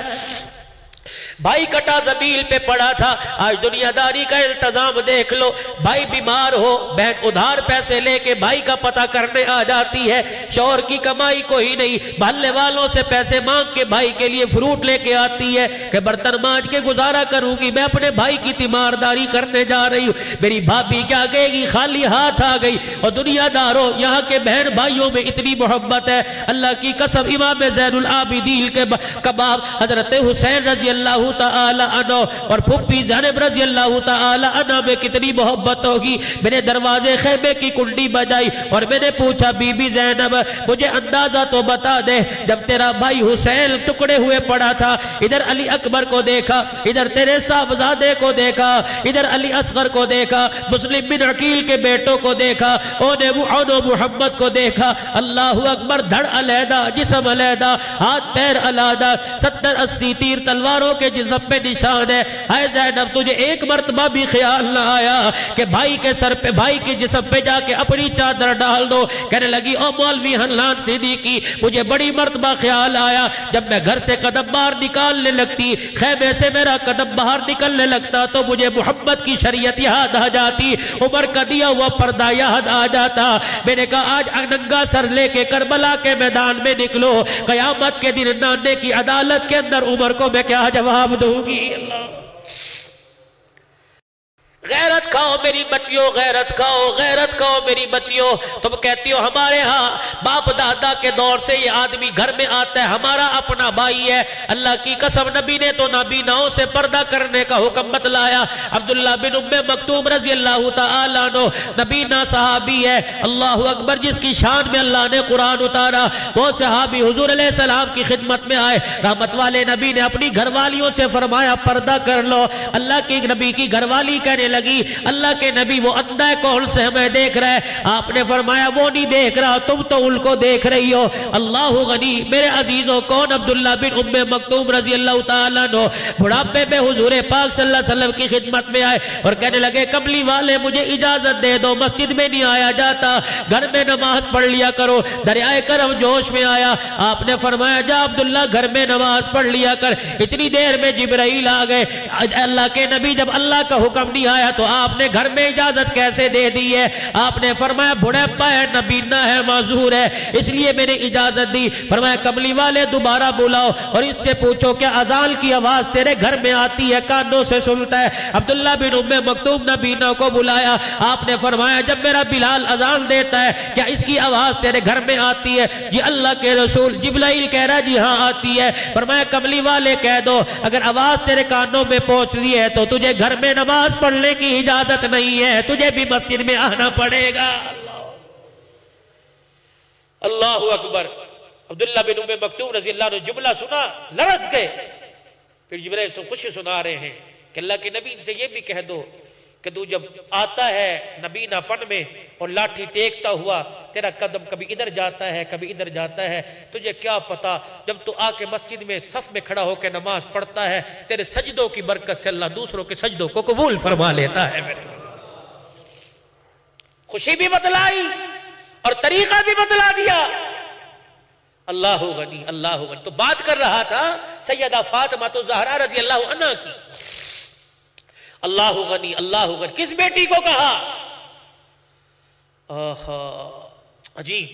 بھائی کٹا زمین پہ پڑا تھا۔ آج دنیا داری کا التزام دیکھ لو، بھائی بیمار ہو بہن ادھار پیسے لے کے بھائی کا پتہ کرنے آ جاتی ہے، شوہر کی کمائی کوئی نہیں، محلے والوں سے پیسے مانگ کے بھائی کے لیے فروٹ لے کے آتی ہے کہ برتن مانج کے گزارا کروں گی، میں اپنے بھائی کی تیمارداری کرنے جا رہی ہوں۔ میری بھابھی کیا کہے گی؟ خالی ہاتھ آ گئی۔ اور دنیا داروں، یہاں کے بہن بھائیوں میں اتنی محبت ہے، اللہ کی قسم امام زین العابدین کے کباب حضرت حسین رضی اللہ تعالی عنہ اور پھپھی زینب رضی اللہ تعالی عنہ میں کتنی محبت ہوگی۔ میں نے دروازے خیمے کی کنڈی بجائی اور میں نے پوچھا بی بی زینب مجھے اندازہ تو بتا دے، جب تیرا بھائی حسین ٹکڑے ہوئے پڑا تھا، ادھر علی اکبر کو دیکھا، ادھر تیرے صاحبزادے کو دیکھا، ادھر علی اصغر کو دیکھا، مسلم بن عقیل کے بیٹوں کو دیکھا، اون و محمد کو دیکھا، اللہ اکبر، دھڑ علیحدہ، جسم علیحدہ، ہاتھ پیر علیحدہ، 70-80 تیر تلواروں کے جسم پہ نشان ہے۔ اے زینب تجھے ایک مرتبہ بھی خیال نہ آیا کہ بھائی کے سر پہ، بھائی کے جسم پہ جا کے اپنی چادر ڈال دو؟ کہنے لگی او مولوی حنان صدیقی، مجھے بڑی مرتبہ خیال آیا، جب میں گھر سے قدم باہر نکالنے لگتی، خیمے سے میرا قدم باہر نکلنے لگتا تو مجھے محمد کی شریعت یاد آ جاتی، عمر کا دیا ہوا پردہ یاد آ جاتا۔ میں نے کہا آج ننگا سر لے کے کربلا کے میدان میں نکلو، قیامت کے دن نانے کی عدالت کے اندر عمر کو میں کیا جواب دوں گی؟ اللہ غیرت کھاؤ میری بچیوں، غیرت کھاؤ، غیرت کھاؤ میری بچیوں۔ تم کہتی ہو ہمارے ہاں باپ دادا کے دور سے یہ آدمی گھر میں آتا ہے، ہمارا اپنا بھائی ہے۔ اللہ کی قسم نبی نے تو نابیناؤں سے پردہ کرنے کا حکم بتلایا۔ عبداللہ بن ام مکتوم رضی اللہ تعالیٰ عنہ نبینا صحابی ہے، اللہ اکبر، جس کی شان میں اللہ نے قرآن اتارا، وہ صحابی حضور علیہ السلام کی خدمت میں آئے، رحمت والے نبی نے اپنی گھر والیوں سے فرمایا پردہ کر لو۔ اللہ کی نبی کی گھر والی کہنے لگی اللہ کے نبی وہ اندھا کون سے ہمیں دیکھ رہا ہے؟ آپ نے فرمایا وہ نہیں دیکھ رہا، تم تو ان کو دیکھ رہی ہو۔ اللہ غنی، میرے عزیزوں، کون؟ عبداللہ بن ام مکتوم رضی اللہ تعالیٰ عنہ بڑھاپے میں حضور پاک صلی اللہ علیہ وسلم کی خدمت میں آئے اور کہنے لگے کملی والے مجھے اجازت دے دو، مسجد میں نہیں آیا جاتا، گھر میں نماز پڑھ لیا کرو۔ دریائے کرم جوش میں آیا، آپ نے فرمایا جا عبداللہ گھر میں نماز پڑھ لیا کر۔ اتنی دیر میں جبرائیل آ گئے۔ اللہ کے نبی جب اللہ کا حکم نہیں آیا تو آپ نے گھر میں اجازت کیسے دے دی ہے؟ آپ نے فرمایا بڑھاپا ہے، نبینا ہے، معذور ہے، اس لیے میں نے اجازت دی۔ فرمایا کملی والے دوبارہ بلاؤ اور اس سے پوچھو کیا اذان کی آواز تیرے گھر میں آتی ہے، کانوں سے سنتا ہے؟ عبداللہ بن ام مکتوم نبینا کو بلایا، آپ نے فرمایا جب میرا بلال اذان دیتا ہے کیا اس کی آواز تیرے گھر میں آتی ہے؟ جی اللہ کے رسول۔ جبرائیل کہہ رہا جی ہاں آتی ہے۔ فرمایا کملی والے کہہ دو اگر آواز تیرے کانوں میں پہنچ رہی ہے تو تجھے گھر میں نماز پڑھنے کی اجازت نہیں ہے، تجھے بھی مسجد میں آنا پڑے گا۔ اللہ اکبر۔ عبداللہ بن ام مکتوم رضی اللہ عنہ جملہ سنا، لرز گئے۔ پھر جبرائیل خوشی سنا رہے ہیں کہ اللہ کے نبی سے یہ بھی کہہ دو کہ تو جب آتا ہے نبینا پن میں اور لاٹھی ٹیکتا ہوا تیرا قدم کبھی ادھر جاتا ہے کبھی ادھر جاتا ہے، تجھے کیا پتا جب تو آ کے مسجد میں صف میں کھڑا ہو کے نماز پڑھتا ہے تیرے سجدوں کی برکت سے اللہ دوسروں کے سجدوں کو قبول فرما لیتا ہے۔ میرے خوشی بھی بتلائی اور طریقہ بھی بتلا دیا۔ اللہ غنی اللہ غنی۔ تو بات کر رہا تھا سیدہ فاطمہ تو زہرا رضی اللہ عنہ کی۔ اللہ غنی اللہ غنی کس بیٹی کو کہا؟ آہا عجیب،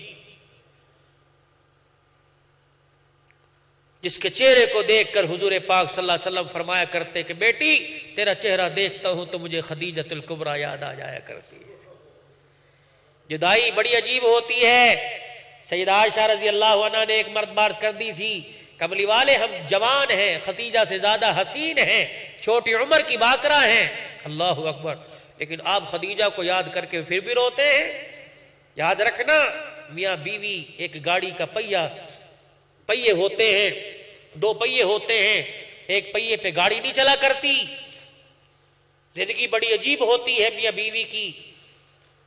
جس کے چہرے کو دیکھ کر حضور پاک صلی اللہ علیہ وسلم فرمایا کرتے کہ بیٹی تیرا چہرہ دیکھتا ہوں تو مجھے خدیجۃ الکبریٰ یاد آ جایا کرتی ہے۔ جدائی بڑی عجیب ہوتی ہے۔ سیدہ عائشہ رضی اللہ عنہ نے ایک مرتبہ عرض کر دی تھی کملی والے ہم جوان ہیں، خدیجہ سے زیادہ حسین ہیں، چھوٹی عمر کی باکرہ ہیں، اللہ اکبر، لیکن آپ خدیجہ کو یاد کر کے پھر بھی روتے ہیں۔ یاد رکھنا میاں بیوی ایک گاڑی کا پہیے ہوتے ہیں، دو پہیے ہوتے ہیں، ایک پہیے پہ گاڑی نہیں چلا کرتی۔ زندگی بڑی عجیب ہوتی ہے میاں بیوی کی۔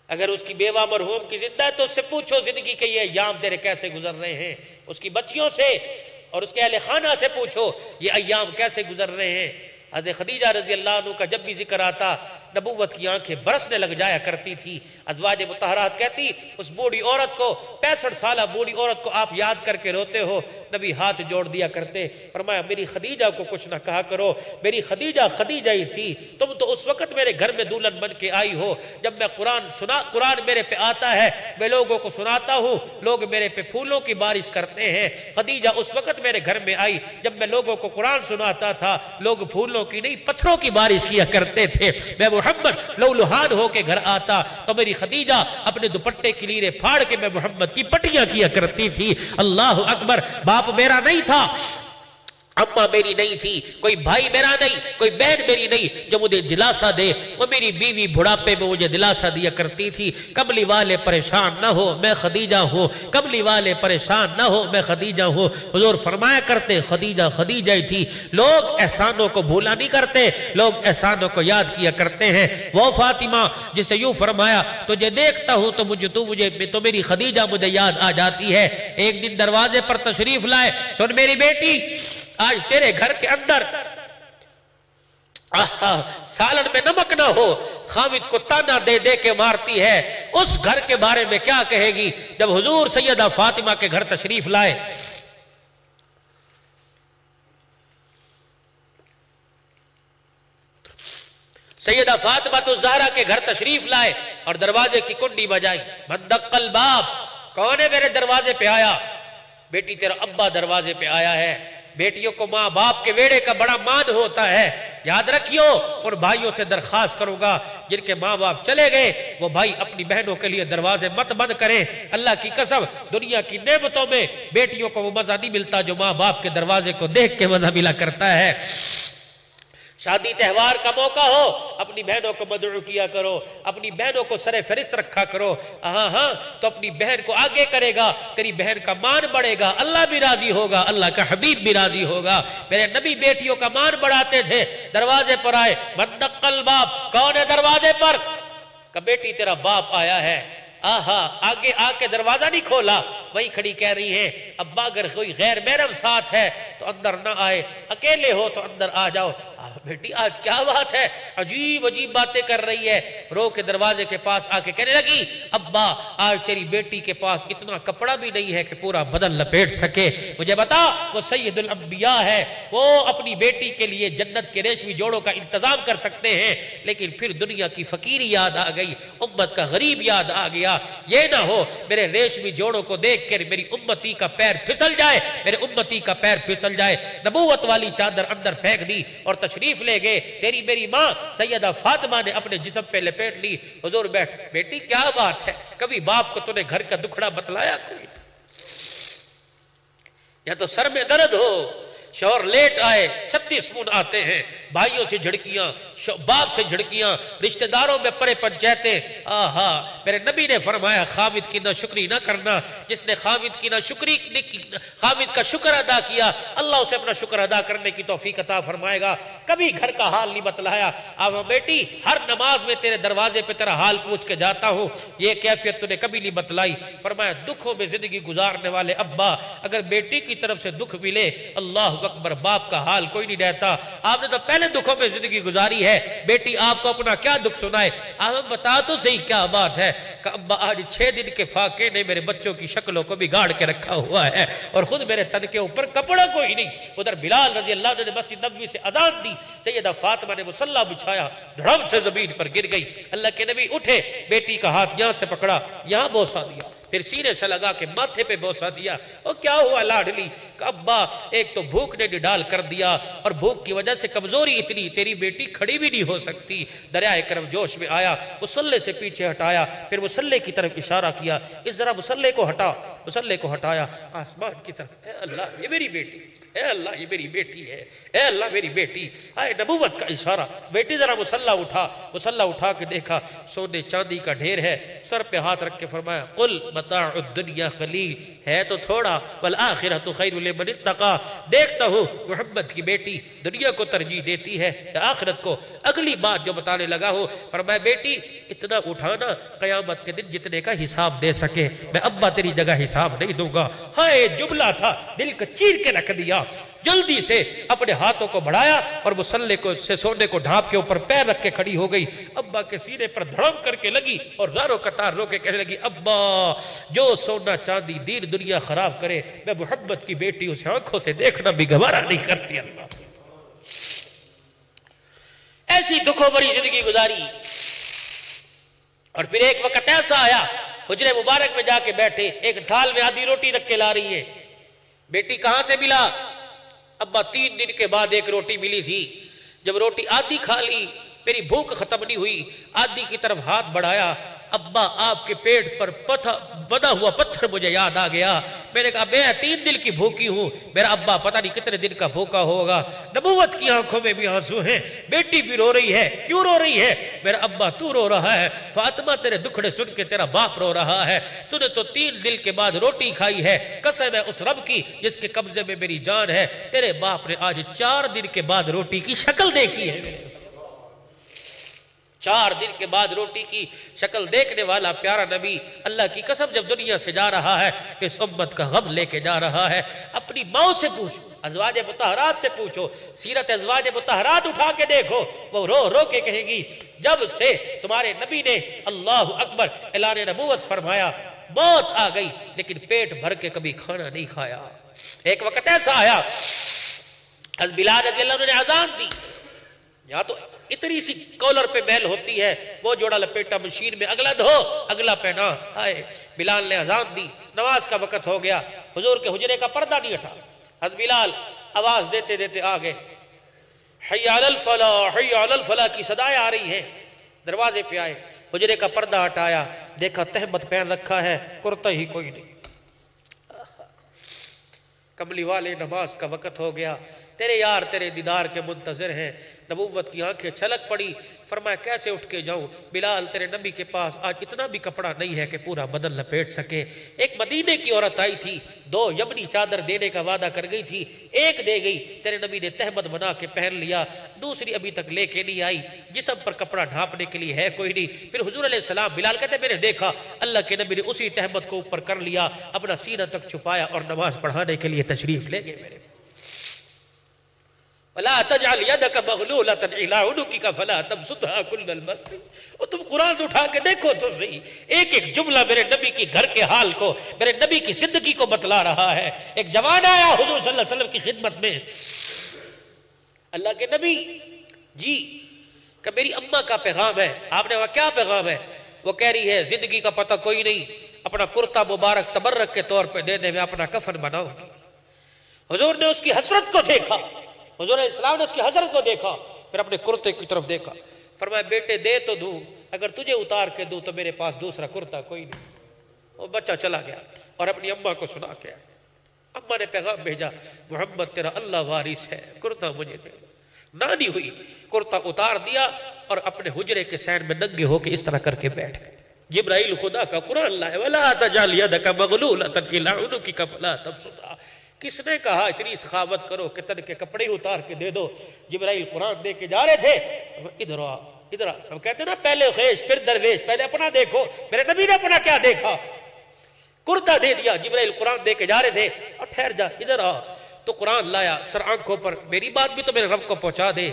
اگر اس کی بیوہ مرحوم کی زندہ ہے تو اس سے پوچھو زندگی کے یہ ایام تیرے کیسے گزر رہے ہیں، اس کی بچیوں سے اور اس کے اہل خانہ سے پوچھو یہ ایام کیسے گزر رہے ہیں۔ حضرت خدیجہ رضی اللہ عنہ کا جب بھی ذکر آتا نبوت کی آنکھیں برسنے لگ جایا کرتی تھی۔ ازواج مطہرات کہتی اس بوڑھی عورت کو 65 سالہ بوڑھی عورت کو آپ یاد کر کے روتے ہو؟ نبی ہاتھ جوڑ دیا کرتے، فرمایا میری خدیجہ کو کچھ نہ کہا کرو، میری خدیجہ خدیجہ ہی تھی، تم تو اس وقت میرے گھر میں دلہن بن کے آئی ہو جب میں قرآن میرے پہ آتا ہے، میں لوگوں کو سناتا ہوں، لوگ میرے پہ پھولوں کی بارش کرتے ہیں۔ خدیجہ اس وقت میرے گھر میں آئی جب میں لوگوں کو قرآن سناتا تھا، لوگ پھولوں کی نہیں پتھروں کی بارش کیا کرتے تھے۔ میں محمد لولہان ہو کے گھر آتا تو میری خدیجہ اپنے دوپٹے کی لیرے پھاڑ کے میں محمد کی پٹیاں کیا کرتی تھی۔ اللہ اکبر۔ باپ میرا نہیں تھا، اماں میری نہیں تھی، کوئی بھائی میرا نہیں، کوئی بہن میری نہیں جو مجھے دلاسہ دے، وہ میری بیوی بڑھاپے میں مجھے دلاسہ دیا کرتی تھی۔ کملی والے پریشان نہ ہو میں خدیجہ ہوں، کملی والے پریشان نہ ہو میں خدیجہ ہوں۔ حضور فرمایا کرتے خدیجہ خدیجہ ہی تھی۔ لوگ احسانوں کو بھولا نہیں کرتے، لوگ احسانوں کو یاد کیا کرتے ہیں۔ وہ فاطمہ جسے یوں فرمایا تجھے دیکھتا ہوں تو میری خدیجہ مجھے یاد آ جاتی ہے۔ ایک دن دروازے پر تشریف لائے، سن میری بیٹی آج تیرے گھر کے اندر سالن میں نمک نہ ہو، خامد کو تانا دے دے کے مارتی ہے، اس گھر کے بارے میں کیا کہے گی؟ جب حضور سیدہ فاطمہ کے گھر تشریف لائے، سیدہ فاطمہ تو زہرا کے گھر تشریف لائے اور دروازے کی کنڈی بجائی، من دق الباب، کون ہے میرے دروازے پہ آیا؟ بیٹی تیرا ابا دروازے پہ آیا ہے۔ بیٹیوں کو ماں باپ کے ویڑے کا بڑا مان ہوتا ہے، یاد رکھیو۔ اور بھائیوں سے درخواست کروں گا جن کے ماں باپ چلے گئے وہ بھائی اپنی بہنوں کے لیے دروازے مت بند کریں۔ اللہ کی قسم دنیا کی نعمتوں میں بیٹیوں کو وہ مزہ نہیں ملتا جو ماں باپ کے دروازے کو دیکھ کے مزہ ملا کرتا ہے۔ شادی تہوار کا موقع ہو اپنی بہنوں کو مدعو کیا کرو، اپنی بہنوں کو سر فہرست رکھا کرو۔ ہاں تو اپنی بہن کو آگے کرے گا، تیری بہن کا مان بڑھے گا، اللہ بھی راضی ہوگا، اللہ کا حبیب بھی راضی ہوگا۔ میرے نبی بیٹیوں کا مان بڑھاتے تھے۔ دروازے پر آئے، من دق الباب، کون ہے دروازے پر؟ کہ بیٹی تیرا باپ آیا ہے۔ آگے آ کے دروازہ نہیں کھولا، وہی کھڑی کہہ رہی ہیں ابا اگر کوئی غیر محرم ساتھ ہے تو اندر نہ آئے، اکیلے ہو تو اندر آ جاؤ۔ بیٹی آج کیا بات ہے، عجیب عجیب باتیں کر رہی ہے۔ رو کے دروازے کے پاس آ کے کہنے لگی ابا آج تیری بیٹی کے پاس اتنا کپڑا بھی نہیں ہے کہ پورا بدن لپیٹ سکے، مجھے بتا وہ سید الانبیاء ہے، وہ اپنی بیٹی کے لیے جنت کے ریشمی جوڑوں کا انتظام کر سکتے ہیں، لیکن پھر دنیا کی فقیری یاد آ گئی، امت کا غریب یاد آ گیا۔ یہ نہ ہو میرے ریشمی جوڑوں کو دیکھ کر میری امتی کا پیر پھسل جائے، میرے امتی کا پیر پھسل جائے۔ نبوت والی چادر اندر پھینک دی اور تشریف لے گئے۔ تیری میری ماں سیدہ فاطمہ نے اپنے جسم پہ لپیٹ لی۔ حضور بیٹھ، بیٹی کیا بات ہے، کبھی باپ کو تو نے گھر کا دکھڑا بتلایا کوئی؟ یا تو سر میں درد ہو شوہر لیٹ آئے 36 فون آتے ہیں، بھائیوں سے جھڑکیاں، باپ سے جھڑکیاں، رشتہ داروں میں پرے پنچیتیں۔ آہا، میرے نبی نے فرمایا خامد کی ناشکری نہ کرنا، جس نے خامد کی ناشکری خامد کا شکر ادا کیا اللہ اسے اپنا شکر ادا کرنے کی توفیق عطا فرمائے گا۔ کبھی گھر کا حال نہیں بتلایا، اب بیٹی ہر نماز میں تیرے دروازے پہ تیرا حال پوچھ کے جاتا ہوں، یہ کیفیت تو نے کبھی نہیں بتلائی۔ فرمایا دکھوں میں زندگی گزارنے والے ابا، اگر بیٹی کی طرف سے دکھ ملے اللہ اکبر، باپ کا حال کوئی نہیں رہتا۔ آپ نے تو پہلے دکھوں میں زندگی گزاری ہے، بیٹی آپ کو اپنا کیا دکھ سنائے۔ آپ بتا تو صحیح کیا بات ہے کہ ابا آج 6 دن کے فاقے نے میرے بچوں کی شکلوں کو بگاڑ کے رکھا ہوا ہے اور خود میرے تن کے اوپر کپڑا کوئی نہیں۔ ادھر بلال رضی اللہ عنہ نے مسجد نبوی سے اذان دی، سیدہ فاطمہ نے مصلی بچھایا، دھڑم سے زمین پر گر گئی۔ اللہ کے نبی اٹھے، بیٹی کا ہاتھ یہاں سے پکڑا، یہاں بوسہ دیا، پھر سینے سے لگا کے ماتھے پہ بوسہ دیا۔ اور کیا ہوا لاڈلی؟ کہ ابا ایک تو بھوک نے نڈال کر دیا اور بھوک کی وجہ سے کمزوری اتنی، تیری بیٹی کھڑی بھی نہیں ہو سکتی۔ دریائے کرم جوش میں آیا، مصلی سے پیچھے ہٹایا، پھر مصلی کی طرف اشارہ کیا، اس ذرا مصلی کو ہٹا، مصلی کو ہٹایا آسمان کی طرف، اے اللہ یہ میری بیٹی، اے اللہ یہ میری بیٹی ہے، اے اللہ میری بیٹی، آئے نبوت کا اشارہ۔ بیٹی ذرا مصلی اٹھا، مصلی اٹھا کے دیکھا سونے چاندی کا ڈھیر ہے، سر پہ ہاتھ رکھ کے فرمایا قل متاع الدنیا قلیل، ہے تو تھوڑا والآخرۃ خیر لمن اتقی، دیکھتا ہوں محمد کی بیٹی دنیا کو ترجیح دیتی ہے یا آخرت کو۔ اگلی بات جو بتانے لگا ہوں، فرمایا بیٹی اتنا اٹھانا قیامت کے دن جتنے کا حساب دے سکے، میں ابا تیری جگہ حساب نہیں دوں گا۔ ہائے جملہ تھا، دل کو چیر کے رکھ دیا۔ جلدی سے اپنے ہاتھوں کو بڑھایا اور مصلی کو سے سونے کو ڈھانپ کے اوپر پیر رکھ کے کھڑی ہو گئی، ابا کے سینے پر دھڑم کر کے لگی اور زاروں قطار رو کے کہنے لگی ابا جو سونا چاندی دین دنیا خراب کرے، میں محمد کی بیٹی اسے آنکھوں سے دیکھنا بھی گوارا نہیں کرتی۔ اللہ ایسی دکھوں بھری زندگی گزاری، اور پھر ایک وقت ایسا آیا حجرے مبارک میں جا کے بیٹھے، ایک تھال میں آدھی روٹی رکھ کے لا رہی ہے۔ بیٹی کہاں سے ملا؟ ابا 3 دن کے بعد ایک روٹی ملی تھی، جب روٹی آدھی کھا لی میری بھوک ختم نہیں ہوئی، آدھی کی طرف ہاتھ بڑھایا، ابا آپ کے پیٹ پر بنا ہوا پتھر مجھے یاد آ گیا۔ میں نے کہا میں 3 دن کی بھوکی ہوں، میرا ابا پتہ نہیں کتنے دن کا بھوکا ہوگا۔ نبوت کی آنکھوں میں بھی آنسو ہیں، بیٹی بھی رو رہی ہے، کیوں رو رہی ہے؟ میرا ابا تو رو رہا ہے، فاطمہ تیرے دکھڑے سن کے تیرا باپ رو رہا ہے، تو نے تو 3 دن کے بعد روٹی کھائی ہے، قسم ہے اس رب کی جس کے قبضے میں میری جان ہے، تیرے باپ نے آج 4 دن کے بعد روٹی کی شکل دیکھی ہے۔ 4 دن کے بعد روٹی کی شکل دیکھنے والا پیارا نبی اللہ کی قسم جب دنیا سے جا رہا ہے، اس امت کا غم لے کے جا رہا ہے۔ اپنی ماں سے پوچھو، ازواج مطہرات سے پوچھو، سیرت ازواج مطہرات اٹھا کے دیکھو، وہ رو رو کے کہیں گی جب سے تمہارے نبی نے اللہ اکبر اعلان نبوت فرمایا موت آ گئی لیکن پیٹ بھر کے کبھی کھانا نہیں کھایا۔ ایک وقت ایسا آیا حضرت بلال رضی اللہ عنہ نے اذان دی، یا تو اتنی سی کولر پہ میل ہوتی ہے، وہ جوڑا لپیٹا مشین میں، اگلا دھو اگلا پہنا۔ آئے بلال نے اذان دی، نماز کا وقت ہو گیا، حضور کے حجرے کا پردہ نہیں ہٹا، حضرت بلال آواز دیتے دیتے آگے، حی علی الفلاح حی علی الفلاح کی صدائیں آ رہی ہیں۔ دروازے پہ آئے، حجرے کا پردہ ہٹایا، دیکھا تہمت پہن رکھا ہے، کرتا ہی کوئی نہیں۔ کملی والے نماز کا وقت ہو گیا، تیرے یار تیرے دیدار کے منتظر ہیں۔ نبوت کی آنکھیں چھلک پڑی، فرمایا کیسے اٹھ کے جاؤں؟ بلال تیرے نبی کے پاس آج اتنا بھی کپڑا نہیں ہے کہ پورا بدن لپیٹ سکے۔ ایک مدینے کی عورت آئی تھی، 2 یمنی چادر دینے کا وعدہ کر گئی تھی، ایک دے گئی، تیرے نبی نے تہمت بنا کے پہن لیا، دوسری ابھی تک لے کے نہیں آئی، جسم پر کپڑا ڈھانپنے کے لیے ہے کوئی نہیں۔ پھر حضور علیہ السلام، بلال کہتے میں نے دیکھا اللہ کے نبی نے اسی تہمت کو اوپر کر لیا، اپنا سینہ تک چھپایا اور نماز پڑھانے کے لیے تشریف لے گئے۔ میرے وَلَا تَجْعَلْ يَدَكَ مَغْلُولَةً إِلَىٰ عُنُقِكَ فَلَا تَبْسُطْهَا كُلَّ الْبَسْطِ۔ اور تم قرآن اٹھا کے دیکھو تو صحیح، ایک ایک جملہ میرے نبی کی گھر کے حال کو، میرے نبی کی زندگی کو بتلا رہا ہے۔ ایک جوان آیا حضور صلی اللہ علیہ وسلم کی خدمت میں، اللہ کے نبی جی کہ میری اماں کا پیغام ہے۔ آپ نے کہا کیا پیغام ہے؟ وہ کہہ رہی ہے زندگی کا پتہ کوئی نہیں، اپنا کرتا مبارک تبرک کے طور پہ دے دے، میں اپنا کفن بناؤں گی۔ حضور نے اس کی حسرت کو دیکھا، حضور علیہ السلام نے اس کی حسرت کو دیکھا، پھر اپنے کرتے کی طرف دیکھا، فرمایا بیٹے دے تو دوں، اگر تجھے اتار کے دوں تو میرے پاس دوسرا کرتا کوئی نہیں۔ وہ بچہ چلا گیا اور اپنی اماں کو سنا کے اماں نے پیغام بھیجا محمد تیرا اللہ وارث ہے، کرتا مجھے دے۔ نانی ہوئی، کرتا اتار دیا اور اپنے حجرے کے سین میں ننگے ہو کے اس طرح کر کے بیٹھ گئے۔ جبرائیل خدا کا قرآن لائے وَلَا تَجْعَلْ يَدَكَ مَغْلُولَةً إِلَىٰ عُنُقِكَ فَلَا تَبْسُطْهَا۔ کس نے کہا اتنی سخاوت کرو کہ تن کے کپڑے اتار کے دے دو؟ جبرائیل قرآن دے کے جا رہے تھے، ادھر آ ادھر آ، ہم کہتے ہیں نا پہلے خیش پھر درویش، پہلے اپنا دیکھو، میرے نبی نے اپنا کیا دیکھا؟ کرتا دے دیا۔ جبرائیل قرآن دے کے جا رہے تھے، اور ٹھہر جا ادھر آ، تو قرآن لایا سر آنکھوں پر، میری بات بھی تو میرے رب کو پہنچا دے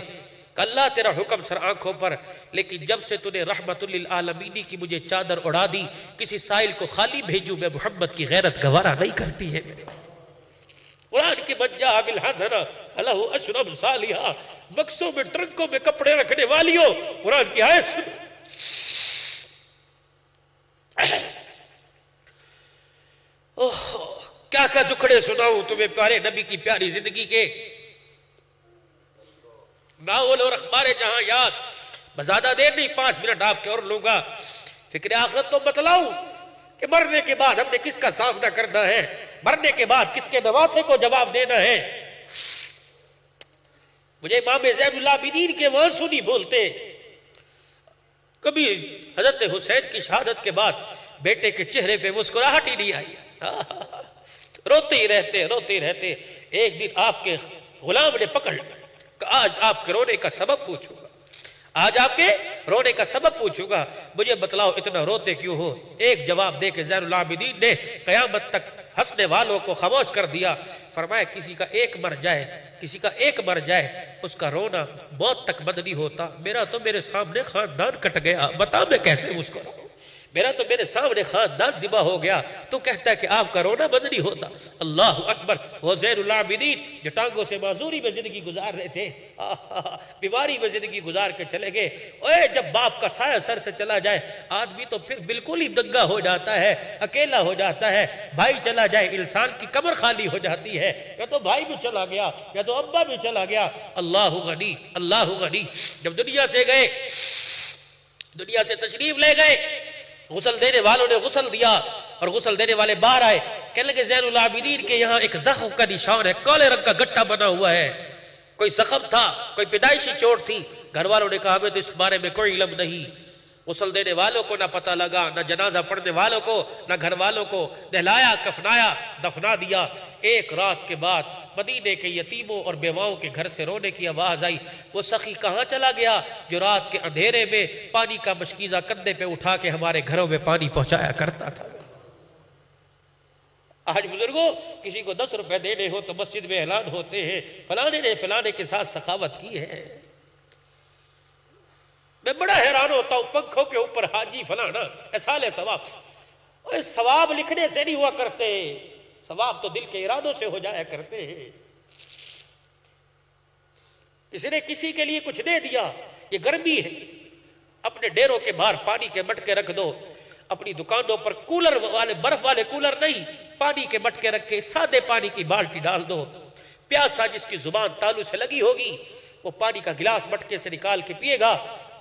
کہ اللہ تیرا حکم سر آنکھوں پر، لیکن جب سے تو نے رحمت للعالمین کی مجھے چادر اڑا دی، کسی سائل کو خالی بھیجوں میں محمد کی غیرت گوارا نہیں کرتی ہے میرے۔ قرآن کی من جاء بالحسنہ فلہ عشر امثالھا، بکسوں میں ٹرنکوں میں کپڑے رکھنے والیوں، قرآن کی آیت سنو۔ کیا کیا دکھڑے سناؤں تمہیں پیارے نبی کی پیاری زندگی کے، ناول اور اخبار جہاں یاد۔ بزیادہ دیر نہیں، 5 منٹ آپ کے اور لوں گا۔ فکر آخرت تو بتلاؤں کہ مرنے کے بعد ہم نے کس کا سامنا کرنا ہے، مرنے کے بعد کس کے نواسے کو جواب دینا ہے۔ مجھے امام زین العابدین کے وہاں سنی بولتے، کبھی حضرت حسین کی شہادت کے بعد بیٹے کے چہرے پہ مسکراہٹ ہی نہیں آئی، روتے ہی رہتے۔ ایک دن آپ کے غلام نے پکڑ لیا کہ آج آپ کے رونے کا سبب پوچھوں گا، آج آپ کے رونے کا سبب پوچھوں گا، مجھے بتلاؤ اتنا روتے کیوں ہو؟ ایک جواب دے کے زین العابدین نے قیامت تک ہنسنے والوں کو خاموش کر دیا۔ فرمایا کسی کا ایک مر جائے اس کا رونا موت تک بند نہیں ہوتا، میرا تو میرے سامنے خاندان کٹ گیا، بتا میں کیسے مسکراؤں؟ میرا تو میرے سامنے خاندان ذبح ہو گیا، تو کہتا ہے کہ آپ کا رونا بند نہیں ہوتا۔ اللہ اکبر۔ وہ زین العابدین جو ٹانگوں سے معذوری میں زندگی گزار رہے تھے، بیماری میں زندگی گزار کے چلے گئے۔ اوے جب باپ کا سایہ سر سے چلا جائے آدمی تو پھر بالکل ہی دنگا ہو جاتا ہے، اکیلا ہو جاتا ہے۔ بھائی چلا جائے انسان کی قبر خالی ہو جاتی ہے، یا تو بھائی بھی چلا گیا یا تو ابا بھی چلا گیا۔ اللہ غنی، اللہ غنی۔ جب دنیا سے گئے، دنیا سے تشریف لے گئے، غسل دینے والوں نے غسل دیا اور غسل دینے والے باہر آئے، کہنے لگے زین العابدین کے یہاں ایک زخم کا نشان ہے، کالے رنگ کا گٹا بنا ہوا ہے، کوئی زخم تھا، کوئی پیدائشی چوٹ تھی۔ گھر والوں نے کہا ہمیں تو اس بارے میں کوئی علم نہیں۔ غسل دینے والوں کو نہ پتہ لگا، نہ جنازہ پڑھنے والوں کو، نہ گھر والوں کو، نہلایا، کفنایا، دفنا دیا۔ ایک رات کے بعد مدینے کے یتیموں اور بیواؤں کے گھر سے رونے کی آواز آئی، وہ سخی کہاں چلا گیا جو رات کے اندھیرے میں پانی کا مشکیزہ کندھے پہ اٹھا کے ہمارے گھروں میں پانی پہنچایا کرتا تھا۔ آج بزرگوں کسی کو 10 روپے دینے ہو تو مسجد میں اعلان ہوتے ہیں فلانے نے فلانے کے ساتھ سخاوت کی ہے۔ میں بڑا حیران ہوتا ہوں، پنکھوں کے اوپر حاجی فلانا احصال ثواب، اور ثواب لکھنے سے نہیں ہوا کرتے، ثواب تو دل کے ارادوں سے ہو جایا کرتے ہیں۔ کسی نے کسی کے لیے کچھ دے دیا، یہ گرمی ہے، اپنے ڈیروں کے باہر پانی کے مٹکے رکھ دو، اپنی دکانوں پر کولر والے، برف والے کولر نہیں، پانی کے مٹکے رکھ کے سادے پانی کی بالٹی ڈال دو۔ پیاسا جس کی زبان تالو سے لگی ہوگی وہ پانی کا گلاس مٹکے سے نکال کے پیے گا،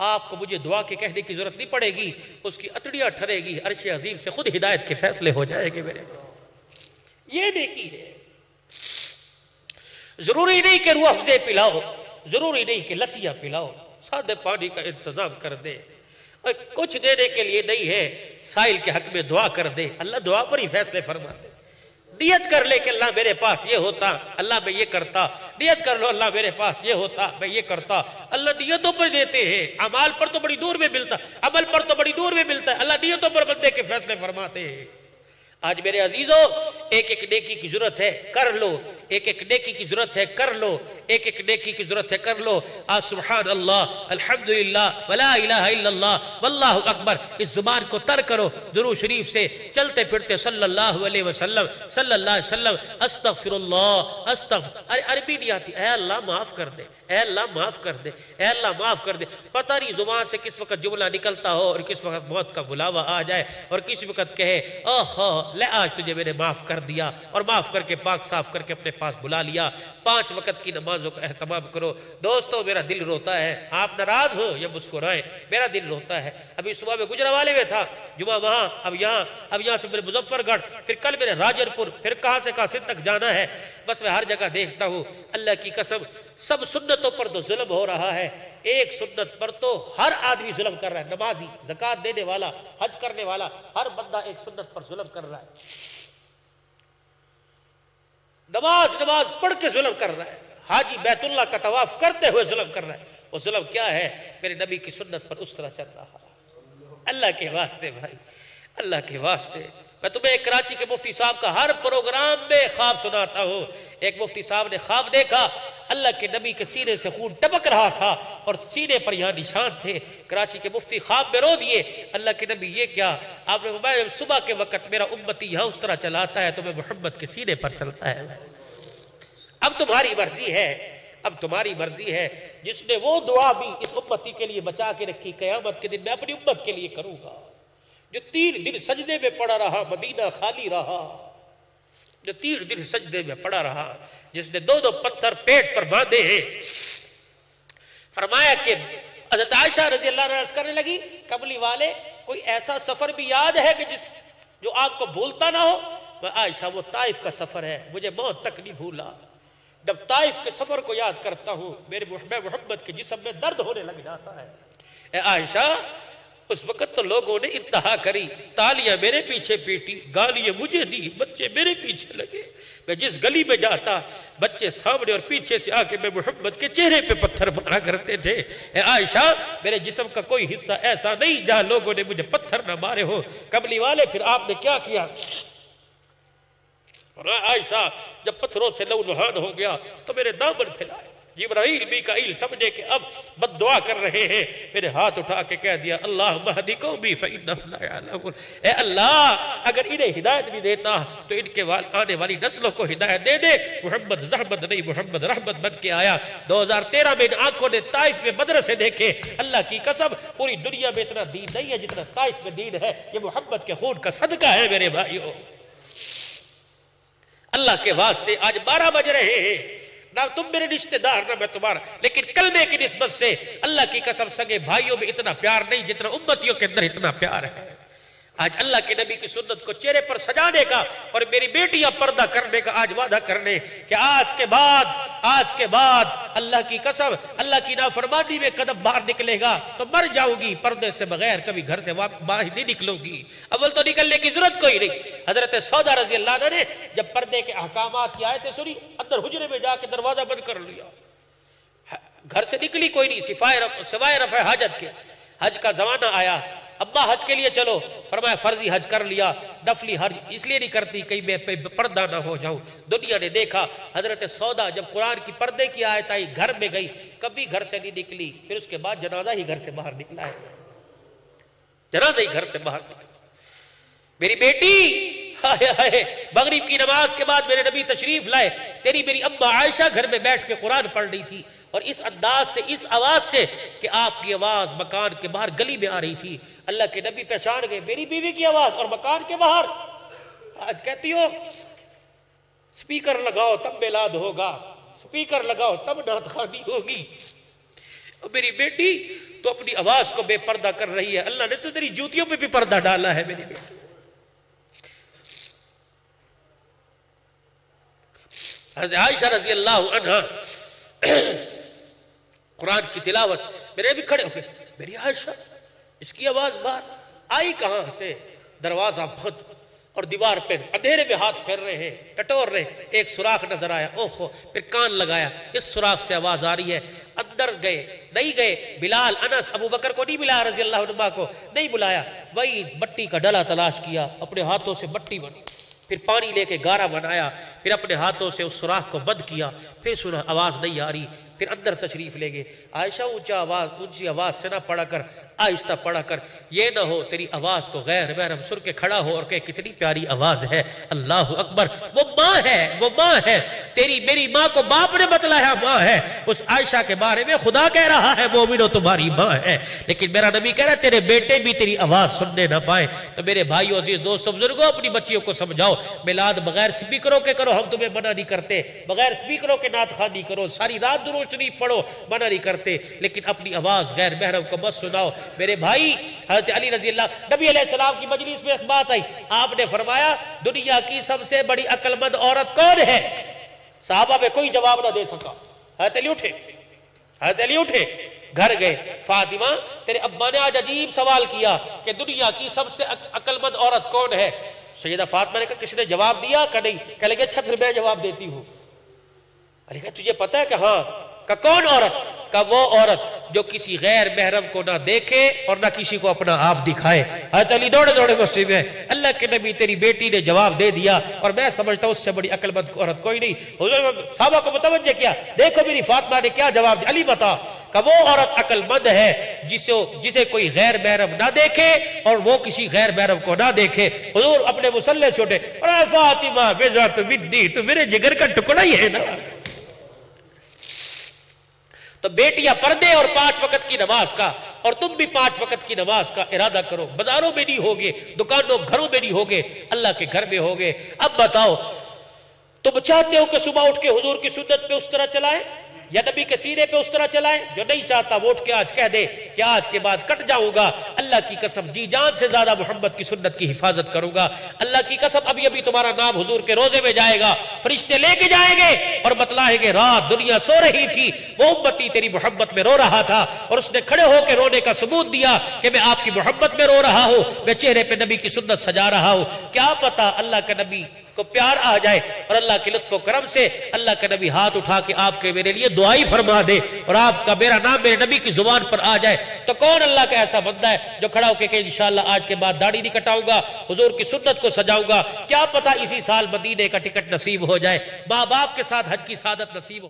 آپ کو مجھے دعا کے کہنے کی ضرورت نہیں پڑے گی، اس کی اتڑیاں ٹھرے گی، عرش عظیم سے خود ہدایت کے فیصلے ہو جائیں گے میرے۔ یہ نیکی ہے۔ ضروری نہیں کہ روح افزے پلاؤ، ضروری نہیں کہ لسیاں پلاؤ، سادے پانی کا انتظام کر دے۔ کچھ دینے کے لیے نہیں ہے، سائل کے حق میں دعا کر دے، اللہ دعا پر ہی فیصلے فرماتے۔ نیت کر لے کہ اللہ میرے پاس یہ ہوتا، اللہ میں یہ کرتا۔ نیت کر لو اللہ میرے پاس یہ ہوتا، میں یہ کرتا۔ اللہ نیتوں پر دیتے ہیں، اعمال پر تو بڑی دور میں ملتا، عمل پر تو بڑی دور میں ملتا ہے، اللہ نیتوں پر بندے کے فیصلے فرماتے ہیں۔ آج میرے عزیزوں ایک ایک نیکی کی ضرورت ہے، کر لو، ایک ایک نیکی کی ضرورت ہے، کر لو، ایک ایک نیکی کی ضرورت ہے، کر لو۔ آج سبحان اللہ، الحمدللہ، ولا الہ الا اللہ، واللہ اکبر، اس زبان کو تر کرو، درود شریف سے چلتے پھرتے صلی اللہ علیہ وسلم، صلی اللہ علیہ وسلم، استغفر اللہ، ارے عربی نہیں آتی، اے اللہ معاف کر دے، اے اللہ معاف کر دے، اے اللہ معاف کر دے۔ پتہ نہیں زبان سے کس وقت جملہ نکلتا ہو اور کس وقت موت کا بلاوا آ جائے اور کس وقت کہے آہا لے آج تجھے میں نے معاف کر دیا اور معاف کر کے پاک صاف کر کے اپنے پاس بلا لیا. 5 وقت کی نمازوں کا اہتمام کرو. دوستو میرا دل روتا ہے, آپ ناراض ہو یا مسکرائیں, میرا دل روتا ہے. ابھی صبح میں گجرانوالے میں تھا, جمعہ وہاں, اب یہاں سے میرے مظفر گڑھ, پھر کل میرے راجر پور, پھر کہاں سے کہاں سندھ تک جانا ہے. بس میں ہر جگہ دیکھتا ہوں اللہ کی قسم سب سنتوں پر تو ظلم ہو رہا ہے, ایک سنت پر تو ہر آدمی ظلم کر رہا ہے. نمازی, زکوٰۃ دینے والا, حج کرنے والا, ہر بندہ ایک سنت پر ظلم کر رہا ہے. نماز پڑھ کے ظلم کر رہا ہے. حاجی بیت اللہ کا طواف کرتے ہوئے ظلم کر رہا ہے. وہ ظلم کیا ہے؟ میرے نبی کی سنت پر اس طرح چل رہا ہے. اللہ کے واسطے بھائی, اللہ کے واسطے, میں تمہیں کراچی کے مفتی صاحب کا ہر پروگرام میں خواب سناتا ہوں. ایک مفتی صاحب نے خواب دیکھا, اللہ کے نبی کے سینے سے خون ٹپک رہا تھا اور سینے پر یہاں نشان تھے. کراچی کے مفتی خواب میں رو دیے, اللہ کے نبی یہ کیا؟ آپ نے فرمایا صبح کے وقت میرا امتی یہاں اس طرح چلاتا ہے تو میں محمد کے سینے پر چلتا ہے. اب تمہاری مرضی ہے, اب تمہاری مرضی ہے. جس نے وہ دعا بھی اس امتی کے لیے بچا کے رکھی, قیامت کے دن میں اپنی امت کے لیے کروں گا. جو 3 دن سجدے میں پڑا رہا, مدینہ خالی رہا, جو 3 دن سجدے میں پڑا رہا, جس نے 2 پتھر پیٹ پر باندھے ہیں. فرمایا کہ حضرت عائشہ رضی اللہ عنہا عرض کرنے لگی, کملی والے کوئی ایسا سفر بھی یاد ہے کہ جو آپ کو بھولتا نہ ہو؟ عائشہ وہ طائف کا سفر ہے, مجھے موت تک نہیں بھولا. جب طائف کے سفر کو یاد کرتا ہوں میرے محمد کے جسم میں درد ہونے لگ جاتا ہے. اے عائشہ, اس وقت تو لوگوں نے انتہا کری, تالیاں میرے پیچھے پیٹی, گالیاں مجھے دی, بچے میرے پیچھے لگے. میں جس گلی میں جاتا بچے سامنے اور پیچھے سے آ کے میں محمد کے چہرے پہ پتھر مارا کرتے تھے. اے عائشہ, میرے جسم کا کوئی حصہ ایسا نہیں جہاں لوگوں نے مجھے پتھر نہ مارے ہو. کملی والے پھر آپ نے کیا کیا؟ عائشہ جب پتھروں سے لہو لہان ہو گیا تو میرے دامن پھیلائے. جبرائیل میکائیل سمجھے کہ اب بد دعا کر رہے ہیں, میرے ہاتھ اٹھا کے کہہ دیا اللہم اہدی قومی فإنہم لا یعلمون. اے اللہ, اگر انہیں ہدایت نہیں دیتا تو ان کے آنے والی نسلوں کو ہدایت دے دے. محمد زحمت نہیں, محمد رحمت بن کے آیا. 2013 میں ان آنکھوں نے طائف میں مدرسے دیکھے. اللہ کی قسم پوری دنیا میں اتنا دین نہیں ہے جتنا طائف میں دین ہے. یہ محمد کے خون کا صدقہ ہے میرے بھائیوں. اللہ کے واسطے آج 12 بج رہے ہیں, نہ تم میرے رشتہ دار نہ میں تمہارا, لیکن کلمے کی نسبت سے اللہ کی قسم سگے بھائیوں میں اتنا پیار نہیں جتنا امتیوں کے اندر اتنا پیار ہے. آج اللہ کے نبی کی سنت کو چہرے پر سجانے کا اور میری بیٹیاں پردہ کرنے کا آج وعدہ کرنے کہ آج کے بعد اللہ کی قسم اللہ کی نافرمانی میں قدم باہر نکلے گا تو مر جاؤں گی, پردے سے بغیر کبھی گھر سے باہر نہیں نکلوں گی. اول تو نکلنے کی ضرورت کوئی نہیں. حضرت سودا رضی اللہ عنہ نے جب پردے کے احکامات کی آیتیں سنی, اندر حجرے میں جا کے دروازہ بند کر لیا, گھر سے نکلی کوئی نہیں سوائے رفع حاجت کے. حج کا زمانہ آیا, ابا حج کے لیے چلو, فرمایا فرضی حج کر لیا, نفلی حج اس لیے نہیں کرتی کہیں میں پردہ نہ ہو جاؤں. دنیا نے دیکھا حضرت سودا جب قرآن کی پردے کی آیت آئی گھر میں گئی, کبھی گھر سے نہیں نکلی. پھر اس کے بعد جنازہ ہی گھر سے باہر نکلا ہے, جنازہ ہی گھر سے باہر نکلا. میری بیٹی مغرب کی نماز کے بعد میرے نبی تشریف لائے, تیری میری اماں عائشہ گھر میں بیٹھ کے قرآن پڑھ رہی تھی, اور اس انداز سے اس آواز سے کہ آپ کی آواز مکان کے باہر گلی میں آ رہی تھی. اللہ کے نبی پہچان گئے میری بیوی کی آواز اور مکان کے باہر. آج کہتی ہو سپیکر لگاؤ تب میلاد ہوگا, سپیکر لگاؤ تب نعت خوانی ہوگی. اور میری بیٹی تو اپنی آواز کو بے پردہ کر رہی ہے. اللہ نے تو تیری جوتیوں پہ بھی پردہ ڈالا ہے میری بیٹی. حضرت عائشہ رضی اللہ عنہا قرآن کی تلاوت, میرے بھی کھڑے ہوئے, میری عائشہ اس کی آواز باہر آئی کہاں سے؟ دروازہ بند اور دیوار پہ اندھیرے میں ہاتھ پھیر رہے ہیں, ٹٹور رہے, ایک سوراخ نظر آیا, اوہو, پھر کان لگایا, اس سوراخ سے آواز آ رہی ہے. اندر گئے, نہیں گئے, بلال, انس, ابو بکر کو نہیں بلایا, رضی اللہ عنہ کو نہیں بلایا, وہی مٹی کا ڈلا تلاش کیا, اپنے ہاتھوں سے مٹی بنی, پھر پانی لے کے گارا بنایا, پھر اپنے ہاتھوں سے اس سوراخ کو بند کیا, پھر سنا آواز نہیں آ رہی. پھر اندر تشریف لے گئے. عائشہ اونچی آواز سے نہ پڑھا کر, آہستہ پڑھا کر, یہ نہ ہو تیری آواز کو غیر محرم سن کے کھڑا ہو اور کہ کتنی پیاری آواز ہے. اللہ اکبر. وہ ماں ہے, وہ ماں ہے تیری, میری ماں کو باپ نے بتلایا ماں ہے. اس عائشہ کے بارے میں خدا کہہ رہا ہے مومنو تمہاری ماں ہے, لیکن میرا نبی کہہ رہا ہے تیرے بیٹے بھی تیری آواز سننے نہ پائیں. تو میرے بھائیو عزیز دوستو بزرگوں, اپنی بچیوں کو سمجھاؤ میلاد بغیر سپیکروں کے کرو, ہم تمہیں منع نہیں کرتے, بغیر سپیکروں کے نعت خوانی کرو, ساری رات درود شریف پڑھو, منع نہیں کرتے, لیکن اپنی آواز غیر محرم کو مت سناؤ. میرے بھائی حضرت علی رضی اللہ, نبی علیہ السلام کی مجلس میں ایک بات آئی, آپ نے فرمایا دنیا کی سب سے بڑی عقل مند عورت کون ہے؟ صحابہ میں کوئی جواب نہ دے سکا. حضرت علی اٹھے, حضرت علی اٹھے, گھر گئے. فاطمہ تیرے ابا نے آج عجیب سوال کیا کہ دنیا کی سب سے عقل مند عورت کون ہے؟ سیدہ فاطمہ نے کہا کسی نے جواب دیا کہ نہیں؟ کہہ لگے اچھا پھر میں جواب دیتی ہوں. علی کہا تجھے پتا ہے کہ ہاں. کہ کون عورت؟ کہ وہ عورت جو کسی غیر محرم کو نہ دیکھے اور نہ کسی کو اپنا آپ دکھائے. حضرت علی دوڑے دوڑے مسجد میں, اللہ کے نبی تیری بیٹی نے جواب دے دیا اور میں سمجھتا ہوں اس سے بڑی عقل مند عورت کوئی نہیں. حضور صحابہ کو متوجہ کیا, دیکھو میری فاطمہ نے کیا جواب دیا. علی بتا کہ وہ عورت عقل مند ہے جسے کوئی غیر محرم نہ دیکھے اور وہ کسی غیر محرم کو نہ دیکھے. حضور اپنے مصلی سے اٹھے, اور فاطمہ بذات منی, تو میرے جگر کا ٹکڑا ہی ہے نا. تو بیٹیاں پردے اور 5 وقت کی نماز کا, اور تم بھی 5 وقت کی نماز کا ارادہ کرو. بازاروں میں نہیں ہوگے, دکانوں گھروں میں نہیں ہوگے, اللہ کے گھر میں ہوگے. اب بتاؤ تم چاہتے ہو کہ صبح اٹھ کے حضور کی سنت پہ اس طرح چلائے یا نبی کے سینے پہ اس طرح چلائے؟ جو نہیں چاہتا وہ اٹھ کے آج کہہ دے کہ آج کے بعد کٹ جاؤں گا, اللہ کی قسم جی جان سے زیادہ محمد کی سنت کی حفاظت کروں گا. اللہ کی قسم ابھی ابھی تمہارا نام حضور کے روزے میں جائے گا, فرشتے لے کے جائیں گے اور بتلائیں گے رات دنیا سو رہی تھی, وہ امتی تیری محبت میں رو رہا تھا اور اس نے کھڑے ہو کے رونے کا ثبوت دیا کہ میں آپ کی محبت میں رو رہا ہوں, میں چہرے پہ نبی کی سنت سجا رہا ہوں. کیا پتا اللہ کے نبی کو پیار آ جائے اور اللہ کے لطف و کرم سے اللہ کا نبی ہاتھ اٹھا کے آپ کے میرے لیے دعائی فرما دے اور آپ کا میرا نام میرے نبی کی زبان پر آ جائے. تو کون اللہ کا ایسا بندہ ہے جو کھڑا ہو کے کہ انشاءاللہ آج کے بعد داڑھی نہیں کٹاؤں گا, حضور کی سنت کو سجاؤں گا. کیا پتا اسی سال مدینے کا ٹکٹ نصیب ہو جائے, ماں باپ کے ساتھ حج کی سعادت نصیب ہو.